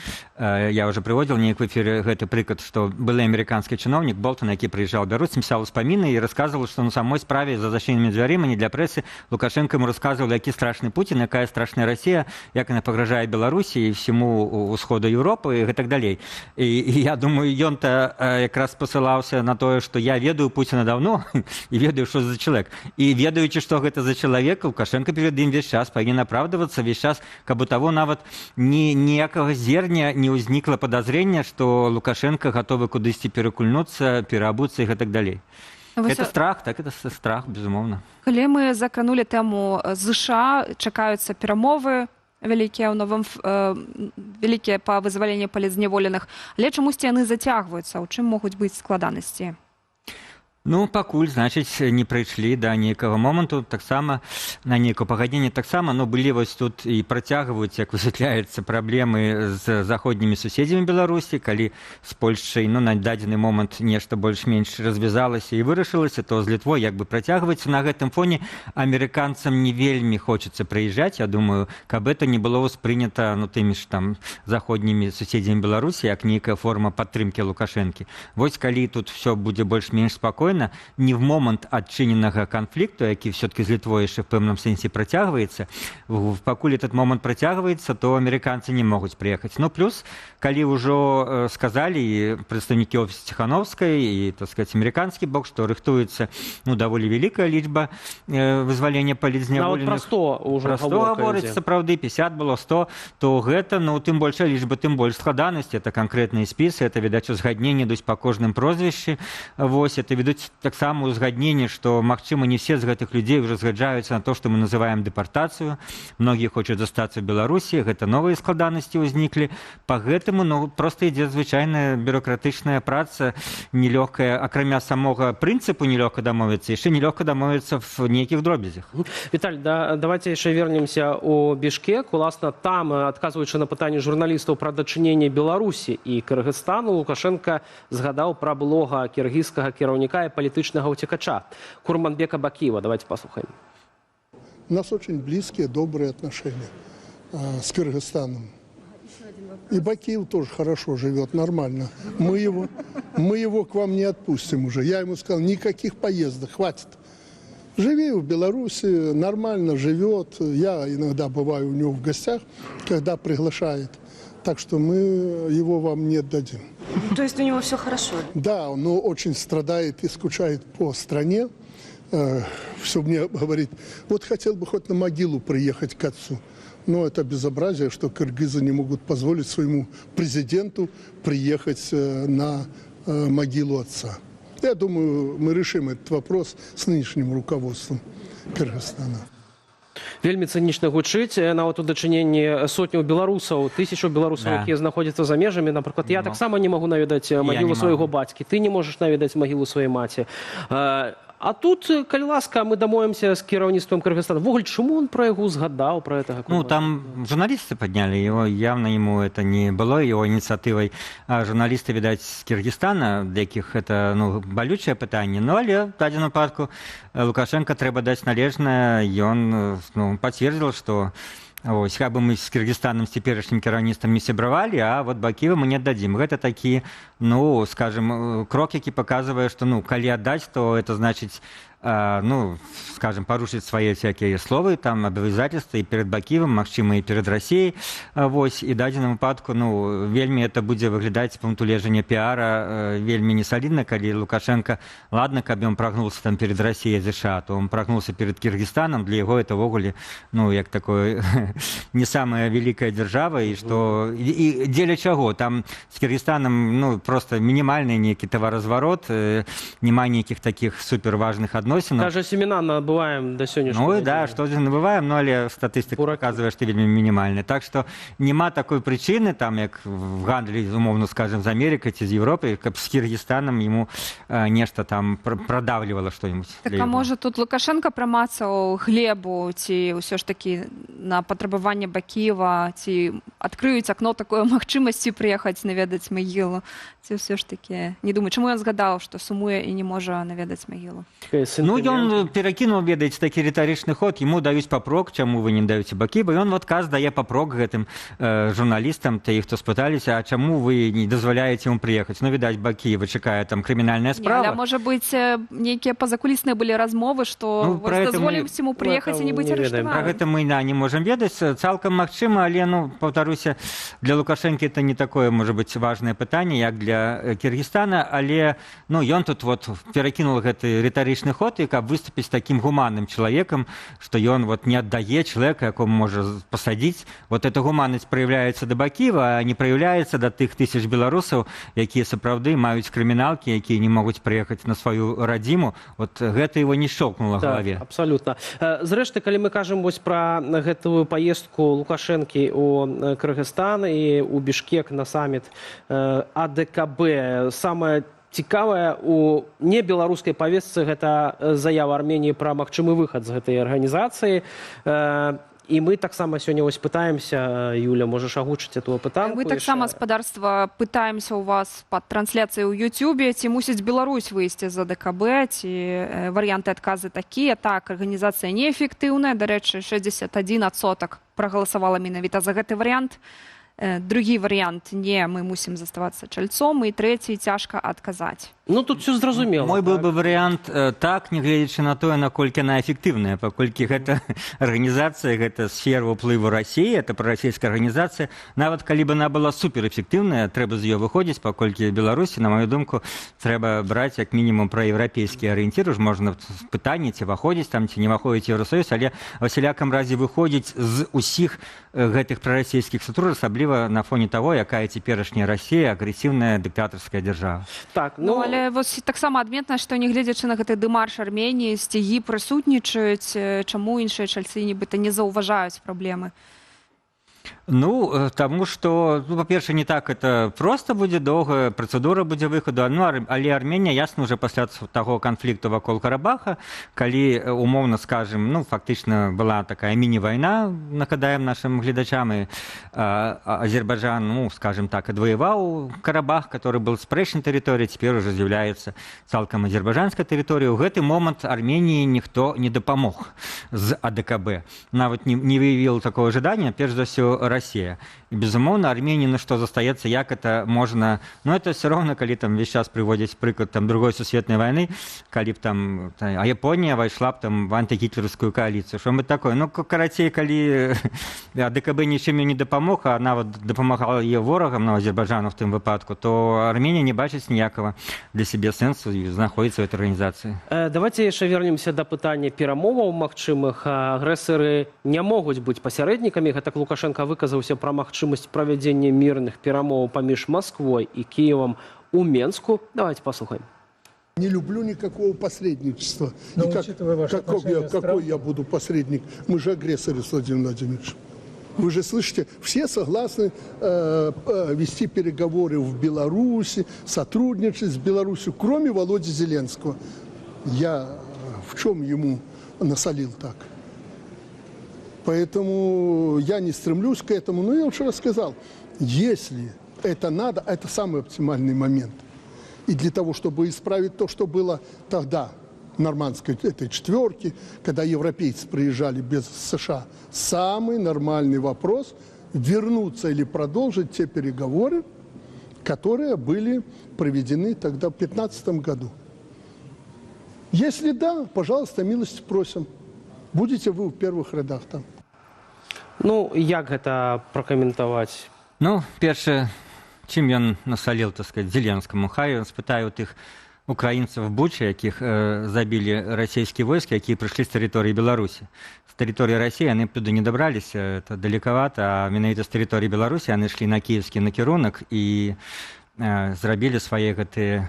я уже прыводзіл неяк в эфире гэты прыклад, што былы амерыканскі чыноўнік Болтон, які прыязджаў да Беларусь, пісаў успаміны і расказваў, што на самой справе за зачыненымі дзвярыма, не для прэсы, Лукашенко ему рассказывал, які страшны Путин, якая страшная Россия, як она пагражае Беларусі і всему усходу Европы и так далей. И я думаю, ён-то якраз посылаўся на тое, что я ведаю Путина давно и ведаю, что за человек. И ведаючи, что гэта за человек, Лукашенко перед ім весь час павінен оправдываться, весь час, каб у того нават ніякага зерня не ўзнікла подозрения, что Лукашенко готовы кудысьці перакульнуцца, пераабуцца и так далей. Это страх, так, это страх, безумоўна. Калі мы закранули тему США, чакаюцца перамовы вялікія па вызваленні палітзняволеных, але чамусьці яны зацягваюцца, у чым могуць быць складанасці? Ну, пакуль, значыць, не прыйшлі да нейкага моманту, таксама, на нейкае пагадненне таксама, но былі вось тут і працягваюць, як высвятляецца, праблемы з заходнімі суседзямі Беларусі, калі з Польшчай, ну, на дадзены момант нешта больш-менш развязалася і вырашылася, то з Літвой як бы працягваецца. На гэтым фоне амерыканцам не вельмі хочацца прыязджаць, я думаю, каб это не было ўспрынята, ну, тымі ж там заходнімі суседзямі Беларусі, як нейкая форма падтрымкі Лукашэнкі. Вось калі тут все будзе больш-менш спакойна, не в момант адчыненага канфлікту, які все-таки з Літвой яшчэ в пэўным сэнсе працягваецца. Пакуль этот момант працягваецца, то амерыканцы не могуць прыехаць. Ну, плюс, калі ўжо сказалі і прадстаўнікі офіса Ціхановскай і, так сказать, амерыканскі бок, што рыхтуецца, ну, даволі вялікая лічба вызвалення палітзняволеных. Нават пра 100 ўжо гаворыцца, сапраўды, 50 было 100, то гэта, ну, тым большая лічба, тым больш складанасці. Это канкрэтныя спісы, это, відаць, узгадненне ідуць па кожным прозвішчы. Вось, это ведуць таксама узгадненне, што, магчыма, не все з гэтых людзей ўжо згаджаюцца на то, што мы называем дэпартацыю. Многія хочуць застацца ў Беларусі, гэта новыя складанасці ўзніклі. Па гэтаму, ну, проста ідзе звычайная бюрократычная праца, нелёгкая, акрамя самога прынцыпу нелёгка дамовіцца, яшчэ нелёгка дамовіцца в нейкіх дробязях. Віталь, давайте яшчэ вернемся у Бішкек. Уласна, там, адказваючы на пытанне журналістаў пра дачыненне Беларусі і Кыргызстану, Лукашенко згадаў пра блога кіргізскага кіраўніка і палітычнага уцекача Курманбека Бакиева. Давайте послушаем. У нас очень близкие, добрые отношения с Кыргызстаном. И Бакиев тоже хорошо живет, нормально. Мы его к вам не отпустим уже. Я ему сказал, никаких поездок, хватит. Живи в Беларуси, нормально живет. Я иногда бываю у него в гостях, когда приглашает. Так что мы его вам не отдадим. То есть у него все хорошо? Да, он очень страдает и скучает по стране. Все мне говорит, вот хотел бы хоть на могилу приехать к отцу. Но это безобразие, что кыргызы не могут позволить своему президенту приехать на могилу отца. Я думаю, мы решим этот вопрос с нынешним руководством Кыргызстана. Вельмі цынічна гучыць, нават у дачыненні сотняў беларусаў, тысячаў беларусаў, якія знаходзяцца за межамі. Напрыклад, я таксама не магу наведаць магілу свайго бацькі, ты не можаш наведаць магілу сваёй маці. А тут, калі ласка, мы дамовімся з кіраўніцтвам Кыргызстана. Ввогуле, чаму он пра яго згадаў, пра гэтага? Ну, там журналисты подняли его, явно ему это не было его инициативой. А журналисты, видать, з Кыргызстана, для якіх это, ну, балючае пытанне. Ну, але в дадзеным выпадку Лукашенко трэба даць належнае, і он, ну, пацвердзіў, што ось, как бы мы с Кыргызстаном, с теперешним кіраўніцтвам не сябравалі, а вот Бакиева мы не отдадим. Гэта такі, ну, скажем, крок, які паказвае, што, ну, калі аддаць, то это значыць, ну, скажем, порушить свои всякие словы, там, обязательства и перед Бакиевым, магчыма, и перед Россией. Вось, и дадзеным выпадку, ну, вельмі это будзе выглядаць з пункту лежання пиара вельмі не солидно, калі Лукашенко, ладно, каб он прогнулся там перед Россией и США, то он прогнулся перед Киргизстаном, для его это ввогуле, ну, як такое, не самая великая держава, и что, и дзеля чаго, там с Киргизстаном, ну, просто минимальный некий товарозварот, нема нейкіх таких суперважных адносінаў. Даже семена набываем до сённяшняга. Ну, да, что набываем, но але статистика показывает, что вельмі минимальная. Так что нема такой причины, там, як в гандлі, умовно скажем, з Америкой ці з Европой, каб з Киргизстаном ему нешта там продавливало что-нибудь. Так, а може тут Лукашенко прамацаў глебу, ці ўсё ж таки на патрабаванне Бакиева, ці адкрыюць акно такой магчымасці прыехаць наведаць магілу, ці ўсё ж таки, не думаю, чаму ён згадаў, што сумуе і не можа наведаць магілу? Ну, ён перакінуў, ведаеце, такі рытарычны ход, яму даюць папрок, чаму вы не даеце бакі, бо ён в адказ дае папрок гэтым журналістам, тых, хто спыталіся, а чаму вы не дазваляеце ему прыехаць? Ну, відаць, бакі вычакае там крымінальная справа. Але, можа быць, нейкія пазакулісныя былі размовы, што дазволім ему прыехаць і не быць арыштаваным. Пра гэта мы не можам ведаць. Цалкам магчыма, але, ну, паўтаруся, для Лукашэнкі это не такое, можа быць, важнае пытанне, як для Кіргізстана, але, ну, ён тут вот перакінуў гэты рытарычны ход, і каб выступіць такім гуманным чалавекам, што ён вот не аддае чалавека, якому можа пасадзіць. Вот эта гуманнасць праяўляецца да Бакіева, а не праяўляецца да тых тысяч беларусаў, якія сапраўды маюць крыміналкі, якія не могуць прыехаць на сваю радзіму. Вот гэта его не шчолкнула в галаве. Так, абсолютно. Зрэшты, калі мы кажам вось пра гэтую паездку Лукашэнкі у Кыргызстан і у Бішкек на саміт АДКБ, самае цікавае у небеларускай павестцы гэта заява Арменіі пра магчымы выхад з гэтай арганізацыі. І мы таксама сёння вось пытаемся, Юля, можаш агучыць эту пытанку? Мы таксама, спадарства, пытаемся у вас пад трансляцыяй у Ютубе, ці мусіць Беларусь выйсці з АДКБ, ці варыянты адказы такія. Так, арганізацыя неэфектыўная, дарэчы, 61% прагаласавала менавіта за гэты варыянт. Другі варыянт, не, мы мусім заставацца чальцом, і трэці, цяжка адказаць. Ну, тут все зразумела. Мой был бы вариант так, не глядячы на тое, наколькі она эффективная, паколькі гэта арганізацыя, гэта сфера ўплыву России, это прарасійская арганізацыя. Нават калі бы она была суперэффективная, трэба з ёй выходзіць, паколькі Беларусі, на мою думку, трэба браць як мінімум праеўрапейскія арыенціры. Уж можна пытанне, ці выходзіць там, ці не выходзіць Еўросоюз, але ва ўсялякам разе выходзіць з усіх гэтых прарасійскіх структур, асабліва на фоне того, якая цяперашняя Россия агрэсіўная дыктатарская дзяржава. Так, ну, але вось таксама адметна, што нягледзячы на гэты дэмарш Арменіі, сцягі прысутнічаюць, чаму іншыя чальцы нібыта не заўважаюць праблемы? Ну, тому что, ну, по-перше, не так это просто будет, долгая процедура будет выходу, ну, але Армения, ясно, уже после того конфликту вокруг Карабаха, коли, умовно скажем, ну, фактично была такая мини-война, нагадаем нашим глядачам, и Азербайджан, ну, скажем так, отвоевал Карабах, который был спрэчнай территорией, теперь уже является цалкам азербайджанской территорией. В этот момент Армении никто не допомог с АДКБ. Нават не выявил такого ожидания, прежде за все, Россия. И, безумоўна, Армении на что застаецца, як это можно... Ну, это все равно, коли там весь час приводить прыклад там, другой сусветной войны, коли там... А Япония вошла там в антигитлеровскую коалицию. Что мы такое? Ну, карацей, коли АДКБ ничем не допомог, а она вот допомагала ее ворогам, ну, Азербайджану в том выпадку, то Армения не бачыць ніякого для себе сенсу и находится в этой организации. Давайте еще вернемся до пытання перамоваў магчымых. Агрэсары не могуць быць пасярэднікамі. Гэтак Лукашенко выказаўся пра магчымасць правядзення мірных перамоваў паміж Москвой и Киевом у Менску. Давайте послухаем. Не люблю никакого посредничества. Какой я буду посредник? Мы же агрессоры, Владимир Владимирович. Вы же слышите, все согласны вести переговоры в Беларуси, сотрудничать с Беларусью, кроме Володи Зеленского. Я в чем ему насолил так? Поэтому я не стремлюсь к этому. Но я уже рассказал, если это надо, это самый оптимальный момент. И для того, чтобы исправить то, что было тогда, нормандской этой четверки, когда европейцы приезжали без США, самый нормальный вопрос – вернуться или продолжить те переговоры, которые были проведены тогда в 2015 году. Если да, пожалуйста, милости просим. Будете вы в первых рядах там. Ну, як гэта пракаментаваць? Ну, першае, чым ён насаліў, так сказать, Зеленскому, хай ён спытае у тых украінцаў Бучы, якіх забілі расійскія войскі, якія прыйшлі з тэрыторыі Беларусі. З тэрыторыі Расіі яны туды не дабраліся, это далекавата, а менавіта з тэрыторыі Беларусі яны ішлі на кіеўскі накірунак і зрабілі свае гэтыя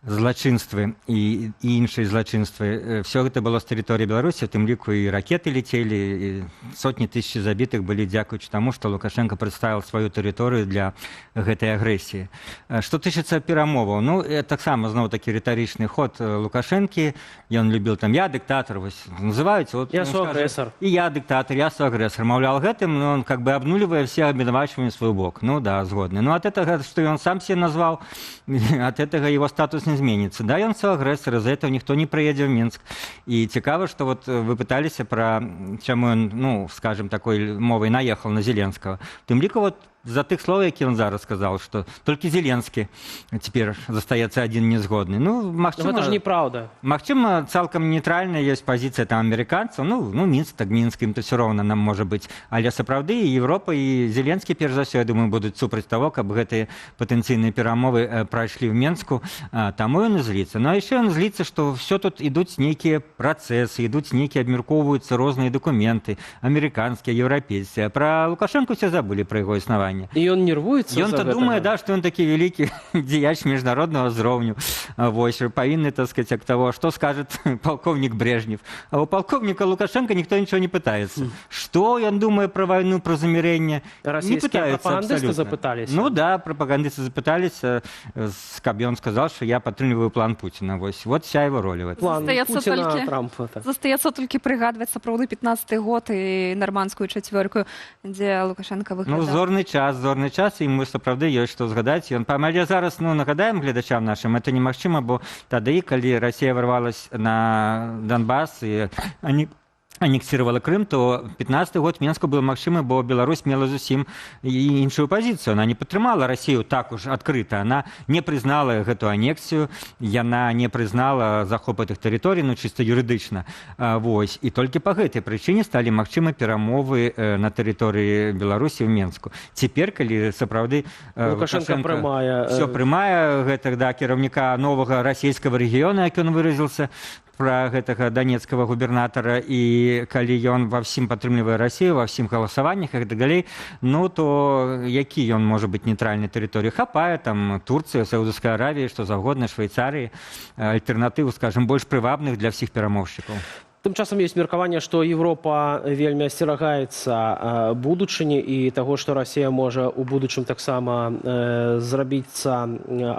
злачынствы і іншыя злачынствы. Все гэта было з тэрыторыі Беларусі, у тым ліку і ракеты летелі, і сотні тысяч забітых былі дзякуючы таму, што Лукашенко прадставіў сваю тэрыторыю для гэтай агрэсіі. Што тычыцца перамоваў, ну, таксама зноў-такі рытарычны ход Лукашэнкі, ён любіў там «я дыктатар», вось называюць, вот, «я суагрэсар». І «я дыктатар», «я суагрэсар». Маўляў, гэтым он как бы абнулівае все абвінавачванні свой бок. Ну да, згодны. Ну, от этого, што ён сам себе назваў, от этого его статус не зменіцца. Да, ён соагрэсар, з-за этого ніхто не прыедзе ў Мінск. І цікава, што вот вы пыталіся пра чаму ён, ну, скажем, такой мовай наехал на Зеленскага. Тым ліку вот за тых слоў, які ён зараз сказаў, што толькі Зеленскі цяпер застаецца адзін незгодны. Ну, магчыма, гэта ж неправда. Магчыма, цалкам нейтральная ёсць пазіцыя там амерыканцаў. Ну, Мінск, так Мінск, ім то ўсё роўна нам можа быць. Але сапраўды і Еўропа, і Зеленскі, перш за ўсё, я думаю, будуць супраць таго, каб гэтыя патэнцыйныя перамовы прайшлі ў Мінску. Таму ён і зліцца. Ну, а яшчэ ён зліцца, што ўсё тут ідуць нейкія працэсы, ідуць нейкія, абмяркоўваюцца розныя дакументы, амерыканскія, еўрапейскія. Пра Лукашэнку ўсе забылі пра яго існаванне. І ён нервуецца за Ён-то думае, да, што ён такі вялікі дзеяч міжнароднага ўзроўню. Вось, павінны, так сказать, ак таго, што скажет палковнік Брежнев. А у палковніка Лукашенко ніхто нічого не пытаецца. Што ён думае пра вайну, пра замірэнне? Не пытаюцца прапагандысты абсалютна. запыталіся? Ну да, прапагандысты запыталіся, каб ён сказаў, што я падтрымліваю план Пуціна. Вось, вот вся его роля. План Пуціна, Трампа. Застаецца толькі прыгадваць сапраўды 15-й год і нармандскую чацвёрку, дзе Лукашенко выглядаў. Ну, зорны час, і мы сапраўды ёсць што згадаць. Ён памале зараз, ну, нагадаем гледачам нашым, это немагчыма, бо тады, калі Расія вырвалась на Донбас і аннексировала Крым, то 15-й год Мінску было магчыма, бо Беларусь мела зусім іншую пазіцыю. Она не падтрымала Расію так уж адкрыта. Она не прызнала гэту анексію, яна не прызнала захоп этих тэрыторый, ну, чыста юрыдычна. Вось. І толькі па гэтай прычыне сталі магчымы перамовы на тэрыторыі Беларусі ў Мінску. Цяпер, калі сапраўды Лукашенко прымае гэтага, да, кіраўніка новага расійскага рэгіёна, як ён выразіўся, пра гэтага данецкага губернатара, і калі ён ва ўсім падтрымлівае Расію, ва ўсім галасаваннях і так далей, ну то які ён можа быць нейтральнай тэрыторыі? Хапае там Турцыя, Саудаўская Аравія, што заўгодна, Швейцарыі, альтэрнатыву, скажем, больш прывабных для ўсіх перамоўшчыкаў. Тым часам ёсць меркаванне, што Еўропа вельмі асцерагаецца будучыні і таго, што Расія можа ў будучым таксама зрабіцца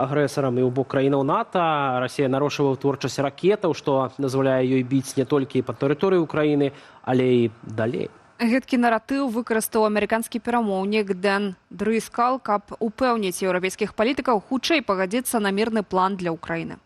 агрэсарам і ў бок краінаў НАТО. Расія нарошчвае творчасць ракетаў, што дазваляе ёй біць не толькі па тэрыторыі Украіны, але і далей. Гэткі наратыў выкарыстаў амерыканскі перамоўнік Дэн Дрыскал, каб упэўніць еўрапейскіх палітыкаў хутчэй пагадзіцца на мірны план для Украіны.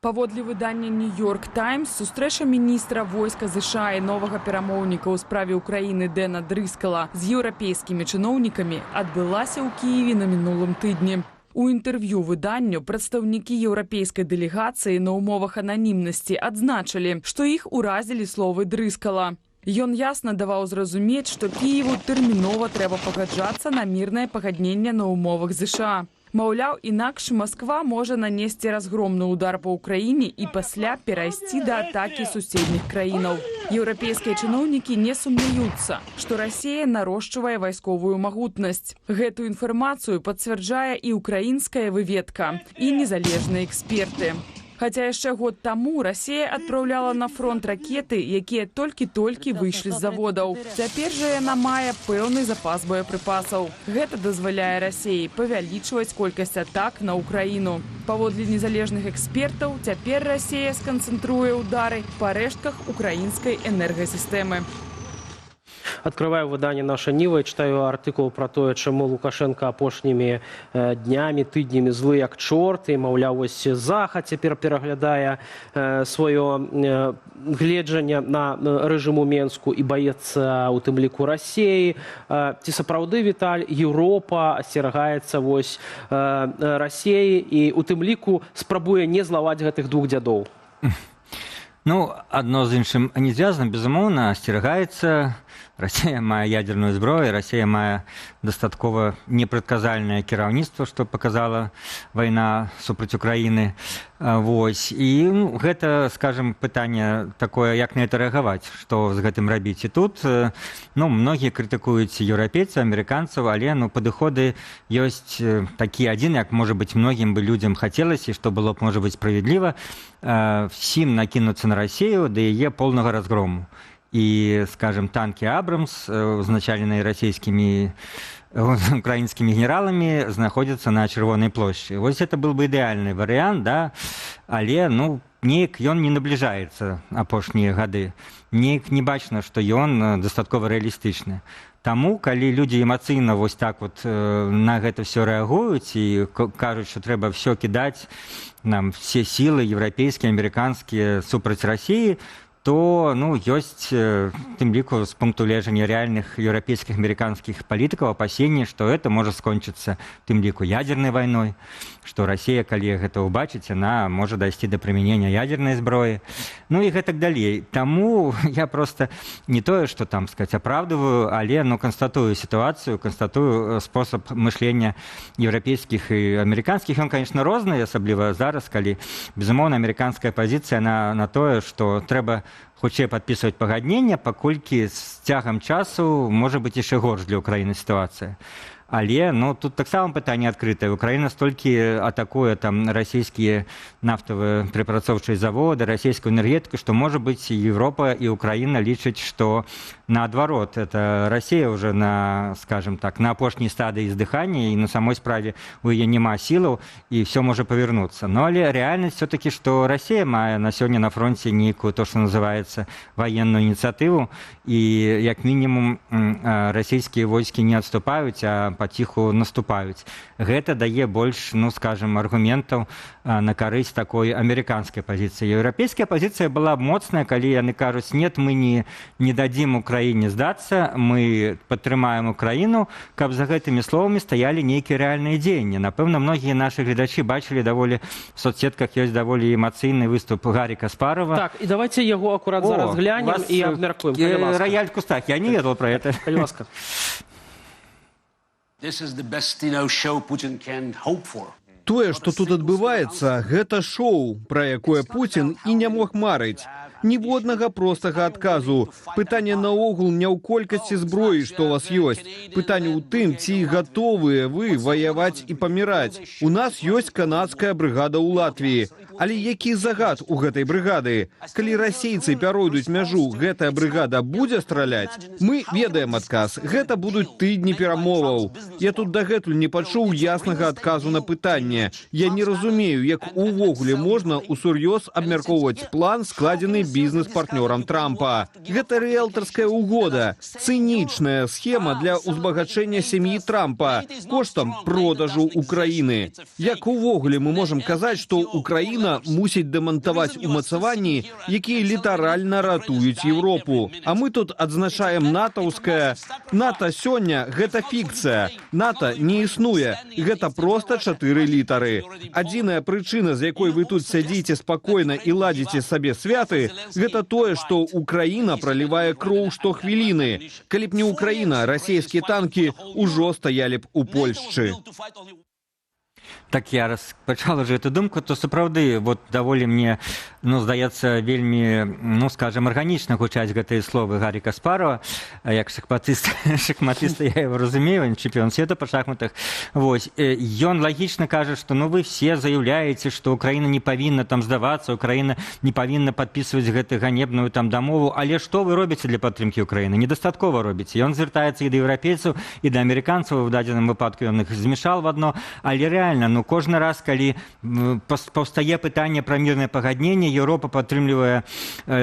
Паводле выдання «Нью-Йорк Таймс», сустрэча міністра войска ЗША і новага перамоўніка ў справе Украіны Дэна Дрыскала з еўрапейскімі чыноўнікамі адбылася ў Кіеве на мінулым тыдні. У інтэрв'ю выданню прадстаўнікі еўрапейскай дэлегацыі на ўмовах ананімнасці адзначылі, што іх уразілі словы Дрыскала. Ён ясна даваў зразумець, што Кіеву тэрмінова трэба пагаджацца на мірнае пагадненне на ўмовах ЗША. Маўляў, інакш Масква можа нанесці разгромны удар па Ўкраіне і пасля перайсці да атакі суседніх краінаў. Еўрапейскія чыноўнікі не сумняюцца, што Расія нарошчвае вайсковую магутнасць. Гэту інфармацыю пацвярджае і ўкраінская выведка, і незалежныя эксперты. Хаця яшчэ год таму Расія адпраўляла на фронт ракеты, якія толькі-толькі выйшлі з заводаў. Цяпер жа яна мае пэўны запас боепрыпасаў. Гэта дазваляе Расіі павялічваць колькасць атак на Ўкраіну. Паводле незалежных экспертаў, цяпер Расія сканцэнтруе ўдары па рэштках украінскай энергасістэмы. Открываю выданне «Наша Нива» и читаю артыкул про то, чему Лукашенко апошнімі днямі, тыднямі злы як чорт, і, маўляў, вось Захад цяпер пераглядае сваё гледжанне на рэжым у Менску і баецца у тым ліку Расіі. Ці сапраўды, Віталь, Еўропа асцерагаецца вось Расіі і у тым ліку спрабуе не злаваць гэтых двух дзядоў? Ну, адно з іншым не звязана, безумоўна, асцерагаецца. Расія мае ядерную зброю, Расія мае дастаткова непрадказальнае кіраўніцтва, што показала вайна супраць Украіны. Вось. І гэта, скажем, пытанне такое, як на это рэагаваць, што з гэтым рабіць. І тут, ну, многія крытыкуюць еўрапейцаў, амерыканцаў, але, ну, падыходы ёсць такі адзін, як, можа быць, многім бы людзям хацелася, што было б, можа быць, справядліва, всім накінуцца на Расію да яе полнага разгрому. І, скажем, танкі «Абрамс», узначаленыя расійскімі украінскімі генераламі, знаходзяцца на Чырвонай плошчы. Вось гэта был бы ідэальны варыянт, да? Але, ну, неяк ён не набліжаецца апошнія гады. Неяк не бачна, што ён дастаткова рэалістычны. Таму калі людзі эмацыйна вось так вот на гэта все рэагуюць і кажуць, што трэба все кідаць нам все сілы еўрапейскія, амерыканскія супраць Расіі, то ёсць тым ліку з пункту гледжання рэальных еўрапейскіх амерыканскіх палітыкаў апасенне, што это можа скончыцца тым ліку ядзернай вайной, што Расія, калі гэта ўбачыць, яна можа дайсці да прымянення ядзернай зброі, і гэтак далей. Таму я проста не тое, што там сказаць апраўдываю, але канстатую сітуацыю, канстатую спосаб мышлення еўрапейскіх і амерыканскіх. Ён, конечно, розны, асабліва зараз, калі безумоўна амерыканская пазіцыя на тое, што трэба хутчэй падпісваць пагадненне, паколькі з цягам часу можа быць яшчэ горш для Украіны сітуацыя. Але тут таксама пытанне адкрытае. Украіна столькі атакуе там расійскія нафтавыя перапрацоўчыя заводы, расійскую энергетыку, што можа быць Еўропа і Украіна лічаць, што наадварот, это Расія ўжо на, скажем так, на апошняй стадыі здыхання, і на самой справе у яе няма сілаў, і все можа павернуцца. Але рэальнасць все-таки, што Расія мае на сёння на фронте нейкую, то, што называецца ваенную ініцыятыву, і як мінімум расійскія войскі не адступаюць, а паціху наступаюць. Гэта дае больш, скажем, аргументаў на карысць такой амерыканскай пазіцыі. Еўрапейская пазіцыя была моцная, калі яны кажуць, нет, мы не дадзім Украіне здацца, мы падтрымаем Украіну, каб за гэтымі словамі стаялі нейкія рэальныя дзеянні. Напэўна, многія нашы гледачы бачылі даволі в соцсетках ёсць даволі эмацыйны выступ Гарі Каспарова. Так, і давайте яго акурат зараз глянем і абмяркуем. Рояль в кустах, я не ведал про это. Калі ласка. Тое, што тут адбываецца, гэта шоу, пра якое Пуцін і не мог марыць. Ніводнага простага адказу. Пытанне наогул не ў колькасці зброі, што у вас ёсць. Пытанне ў тым, ці гатовыя вы ваяваць і паміраць. У нас ёсць канадская брыгада ў Латвіі. Але які загад у гэтай брыгады? Калі расейцы пяройдуць мяжу, гэтая брыгада будзе страляць? Мы ведаем адказ. Гэта будуць тыдні перамоваў. Я тут дагэтуль не пачуў яснага адказу на пытанне. Я не разумею, як увогуле можна усур'ёз абмяркоўваць план, складзены бізнес-партнёрам Трампа. Гэта рыэлтарская угода, цынічная схема для узбагачэння сям'і Трампа коштам продажу Украіны. Як увогуле мы можам казаць, што Украіна мусіць дэмантаваць умацаванні, якія літаральна ратуюць Еўропу. А мы тут адзначаем натаўскае. НАТО сёння – гэта фікцыя. НАТО не існуе. Гэта проста 4 літары. Адзіная прычына, з якой вы тут сядзіце спакойна і ладзіце сабе святы, гэта тое, што Украіна пралівае кроў штохвіліны. Калі б не Украіна, расійскія танкі ўжо стаялі б у Польшчы. Так я распачала же эту думку, то сапраўды вот даволі мне здаецца вельмі скажем арганічна гучаць гэтыя словы Гарі Каспарова, як шахматыста я его разумею, он чэмпіён свету па шахматах. Вось ён лагічна кажа, што вы все заяўляеце, што Украіна не павінна там здавацца, Украіна не павінна падпісваць гэтую ганебную там дамову, але што вы робіце для падтрымкі Украіны? Недастаткова робіце. Ён звяртаецца і да еўрапейцаў, і да амерыканцаў, у дадзеным выпадку ён іх змешал в одно, але рэальна кожны раз, калі паўстае пытанне пра мірнае пагадненне, Еўропа падтрымлівае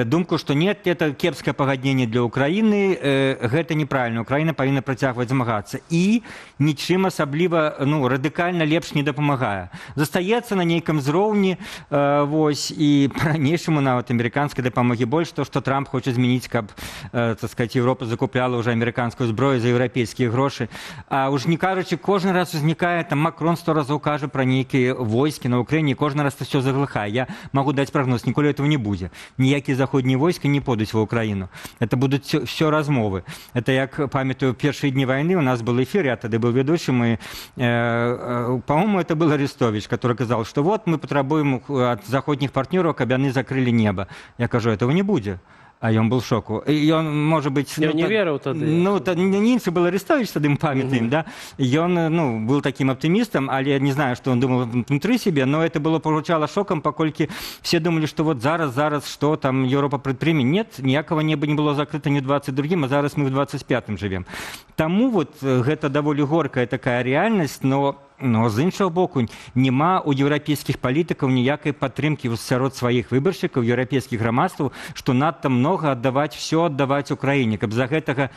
думку, што нет, это кепскае пагадненне для Украіны, гэта неправільна, Украіна павінна працягваць змагацца. І нічым асабліва радыкальна лепш не дапамагае. Застаецца на нейкім зроўні, і па-ранейшаму нават амерыканскай дапамогі больш, што Трамп хоча змяніць, каб Еўропа закупляла ўжо амерыканскую зброю за еўрапейскія грошы. А уж не кажучы, кожны раз узнікае, там Макрон 100 разоў кажа про нейкія войскі на Украіне, кожны раз все заглыхае. Я могу даць прагноз, ніколі этого не будзе. Ніякія заходнія войскі не пойдуць ва Украіну. Это будуць все размовы. Это як памятаю першыя дні войны, у нас был эфир, я тады был ведущим, и, по-моему, это был Арестович, который сказал, что вот мы потребуем от заходніх партнеров, каб яны закрыли небо. Я кажу, этого не будзе. А ён был в шоку. І ён, может быть... Я не верыў тады. Не іншы был Арестович, тады мы памятаем, да? Ён, был таким оптимистом, але не знаю, что он думал внутри себе, но это было получало шоком, покольки все думали, что вот зараз, что там Европа предпримет. Нет, ніякого неба не было закрыто ни в 22-м, а зараз мы в 25-м живем. Таму вот гэта даволі горкая такая реальность, но Но з іншого боку, нема у європейських політиків ніякої підтримки серед своїх виборщиків, європейських громадств, що надто много все віддавати Україні. Каб за гэтага,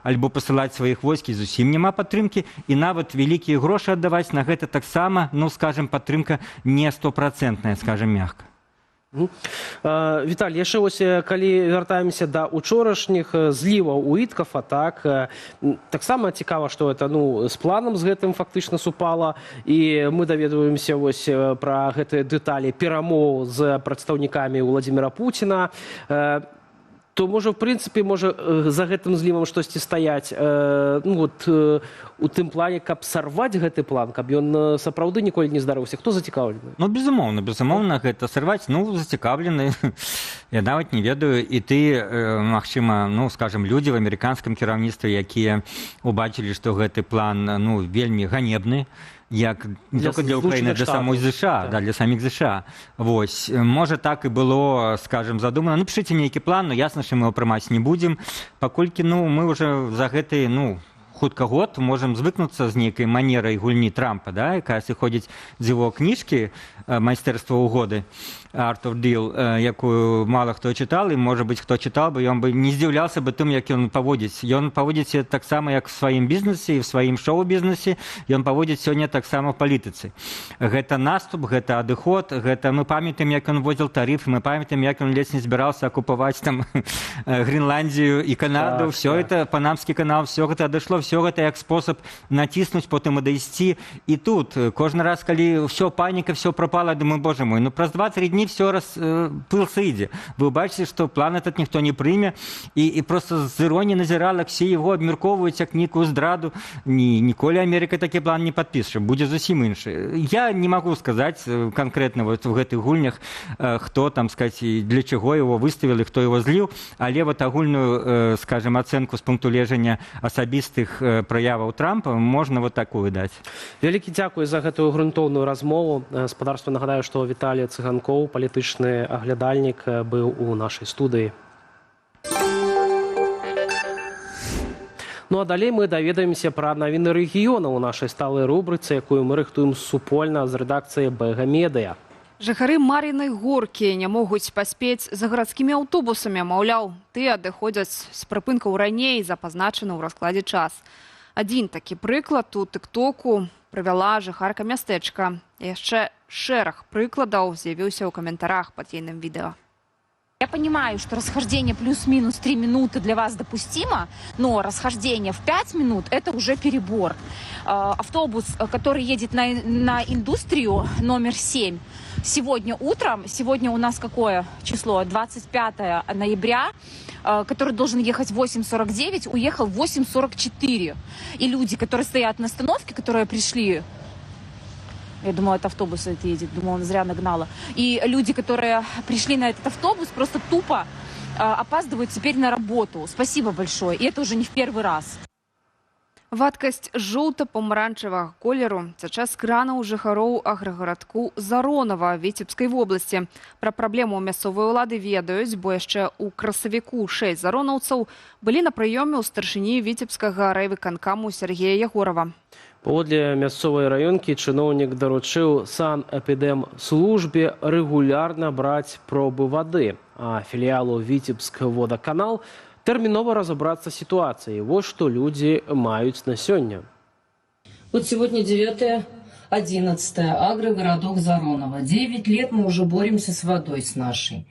альбо посилати своїх військ, і зовсім нема підтримки, і навіть великі гроші віддавати, на гэта так само, ну, скажем, підтримка не 100%, скажем, мягко. Віталій, яшчэ вось калі вяртаемся да учорашніх зліваў у іткафа, таксама цікава, што это з планам з гэтым фактычна супала, і мы даведваемся вось пра гэтыя дэталі перамоў з прадстаўнікамі Владзіміра Пуціна, то можа, в прынцыпе, за гэтым злівам штосьці стаяць, у тым плане, каб сарваць гэты план, каб ён сапраўды ніколі не здарыўся. Хто зацікаўлены? Ну, безумоўна, гэта сарваць, зацікаўлены. Я нават не ведаю, і ты, магчыма, скажем, людзі в амерыканскім кіраўніцтве, якія убачылі, што гэты план, вельмі ганебны, як не тільки для України, для самої США, для самих США. Вось. Може, так і було, скажем, задумано. Напишіть нейкі план, но ясно, що ми його приймати не будемо, паколькі, ми вже за гэты, хутка год можем звыкнуцца з нейкай манерай гульні Трампа, якая сыходзіць з яго кніжкі «Майстэрства угоды» «Art of Deal», якую мало хто чытал, і, можа быць, хто чытал бы, ён бы не здзіўляўся бы тым, як ён паводзіць. Ён паводзіць таксама, як в сваім бізнесе і в сваім шоу-бізнесе, ён паводзіць сёння таксама в палітыцы. Гэта наступ, гэта адыход, гэта мы памятаем, як ён вводзіў тарыфы, мы памятаем, як ён ледзь не збіраўся акупаваць там Гренландію і Канаду, все это, Панамскі канал, все гэта адышло, все гэта як спосаб націснуць, потым і дайсці. І тут, кожны раз, калі все паніка, все пропало, я думаю, боже мой, праз 2-3 дні все пыл сыдзе. Вы бачыце, што план этот ніхто не прыме, і просто з іроніяй назірала, як все яго абмяркоўваюць як нейкую здраду. Ніколі Амерыка такі план не падпіша, будзе зусім іншы. Я не магу сказаць канкрэтна в гэтых гульнях, хто там, сказаць, для чаго яго выставіў і хто яго зліў, але агульную, скажем, ацэнку з пункту гледжання асабістых праяваў Трампа можна такую даць. Вялікі дзякуй за гэтую грунтоўную размову. Спадарства нагадаю, што Віталій Цыганкоў, палітычны аглядальнік, быў у нашай студыі. Ну а далей мы даведаемся пра навіны рэгіёна ў нашай сталай рубрыцы, якую мы рыхтуем супольна з рэдакцыяй БГ Медыа. Жыхары Мар'інай горкі не могуць паспець за гарадскімі аўтобусамі, маўляў, тыя адыходзяць з прыпынкаў раней за пазначаны ў раскладзе час. Адзін такі прыклад у тык-току прывяла жыхарка мястэчка. Яшчэ шэраг прыкладаў з'явіўся ў каментарах пад ейным відэо. Я понимаю, что расхождение плюс-минус 3 минуты для вас допустимо, но расхождение в 5 минут – это уже перебор. Автобус, который едет на Индустрию, номер 7, сегодня утром, сегодня у нас какое число? 25 ноября, который должен ехать в 8:49, уехал в 8:44. И люди, которые стоят на остановке, которые пришли... Я думала, это автобус это едет, думала, он зря нагнала. И люди, которые пришли на этот автобус, просто тупо опаздывают теперь на работу. Спасибо большое. И это уже не в первый раз. Вадкасць жоўта-памаранчавага колеру цячэ з крана ў жыхароў аграгарадку Заронава Віцебскай вобласці. Пра праблему мясцовыя ўлады ведаюць, бо яшчэ ў красавіку 6 заронаўцаў былі на прыёме ў старшыні Віцебскага райвыканкаму Сергея Ягорова. Паводле мясцовай раёнкі чыноўнік даручыў санэпідэмслужбе рэгулярна браць пробы вады, а філіялу Віцебскі водаканал тэрмінова разобраться с ситуацией. Вот что люди мают на сегодня. Вот сегодня 9-11 агрогородок Заронова. 9 лет мы уже боремся с водой с нашей.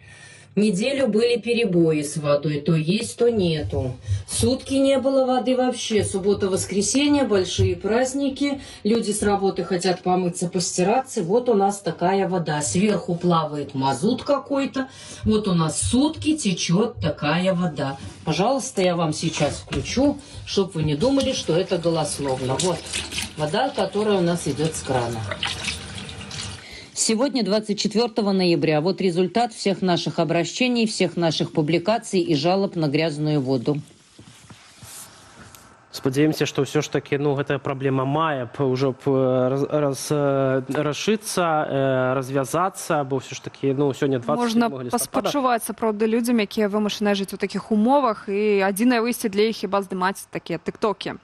Неделю были перебои с водой, то есть, то нету. Сутки не было воды вообще. Суббота-воскресенье, большие праздники. Люди с работы хотят помыться, постираться. Вот у нас такая вода. Сверху плавает мазут какой-то. Вот у нас сутки течет такая вода. Пожалуйста, я вам сейчас включу, чтобы вы не думали, что это голословно. Вот вода, которая у нас идет с крана. Сегодня 24 ноября. Вот результат всех наших обращений, всех наших публикаций и жалоб на грязную воду. Спадзяемся, што ўсё ж такі гэтая праблема мае ўжо расшыцца, развязацца, бо ўсё ж такі сёння 27 Можна лістапада. паспачуваць сапраўды людзям, якія вымушаныя жыць у такіх умовах, і адзінае выйсце для іх хіба здымаць такія тыктокі.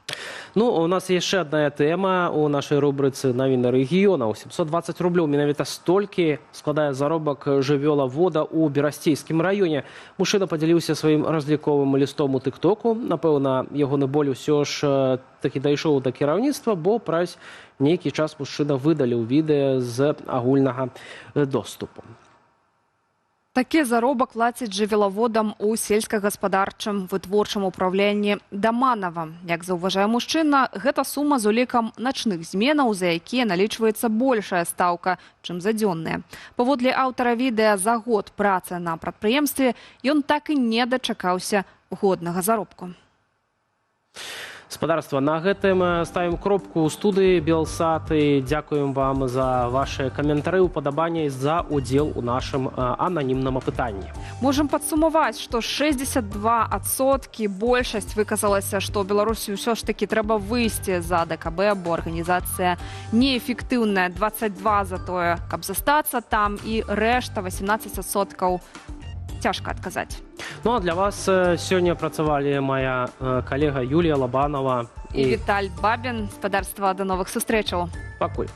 У нас яшчэ адна тэма у нашай рубрыцы «Навіны рэгіёнаў». 720 рублёў менавіта столькі складае заробак жывёлавода ў Берасцейскім раёне. Мужчына падзяліўся сваім разліковым лістом у тыктоку. Напэўна, ягоны боль усё ж такі дайшоў да кіраўніцтва, бо праз нейкі час мужчына выдаліў відэа з агульнага доступу. Такі заробак плацяць жывёлаводам у сельскагаспадарчым вытворчым управленні Даманова. Як заўважае мужчына, гэта сума з улікам начных зменаў, за якія налічваецца большая стаўка, чым за дзённыя. Паводле аўтара відэа, за год працы на прадпрыемстве ён так і не дачакаўся годнага заробку. Спадарства, на гэтым ставім кропку ў студыі Белсат і дзякуем вам за ваши каментары, упадабанні, за удзел у нашым ананімным апытанні. Можам падсумаваць, што 62% большасць выказалася, што Беларусі ўсё ж такі трэба выйсці за ДКБ, бо арганізацыя неэфектыўная, 22% за тое, каб застацца там, і рэшта 18% цяжка адказаць. А для вас сёння працавалі моя калега Юлія Лабанова і Віталь Бабін. Спадарства, да новых сустрэчаў. Пакуль.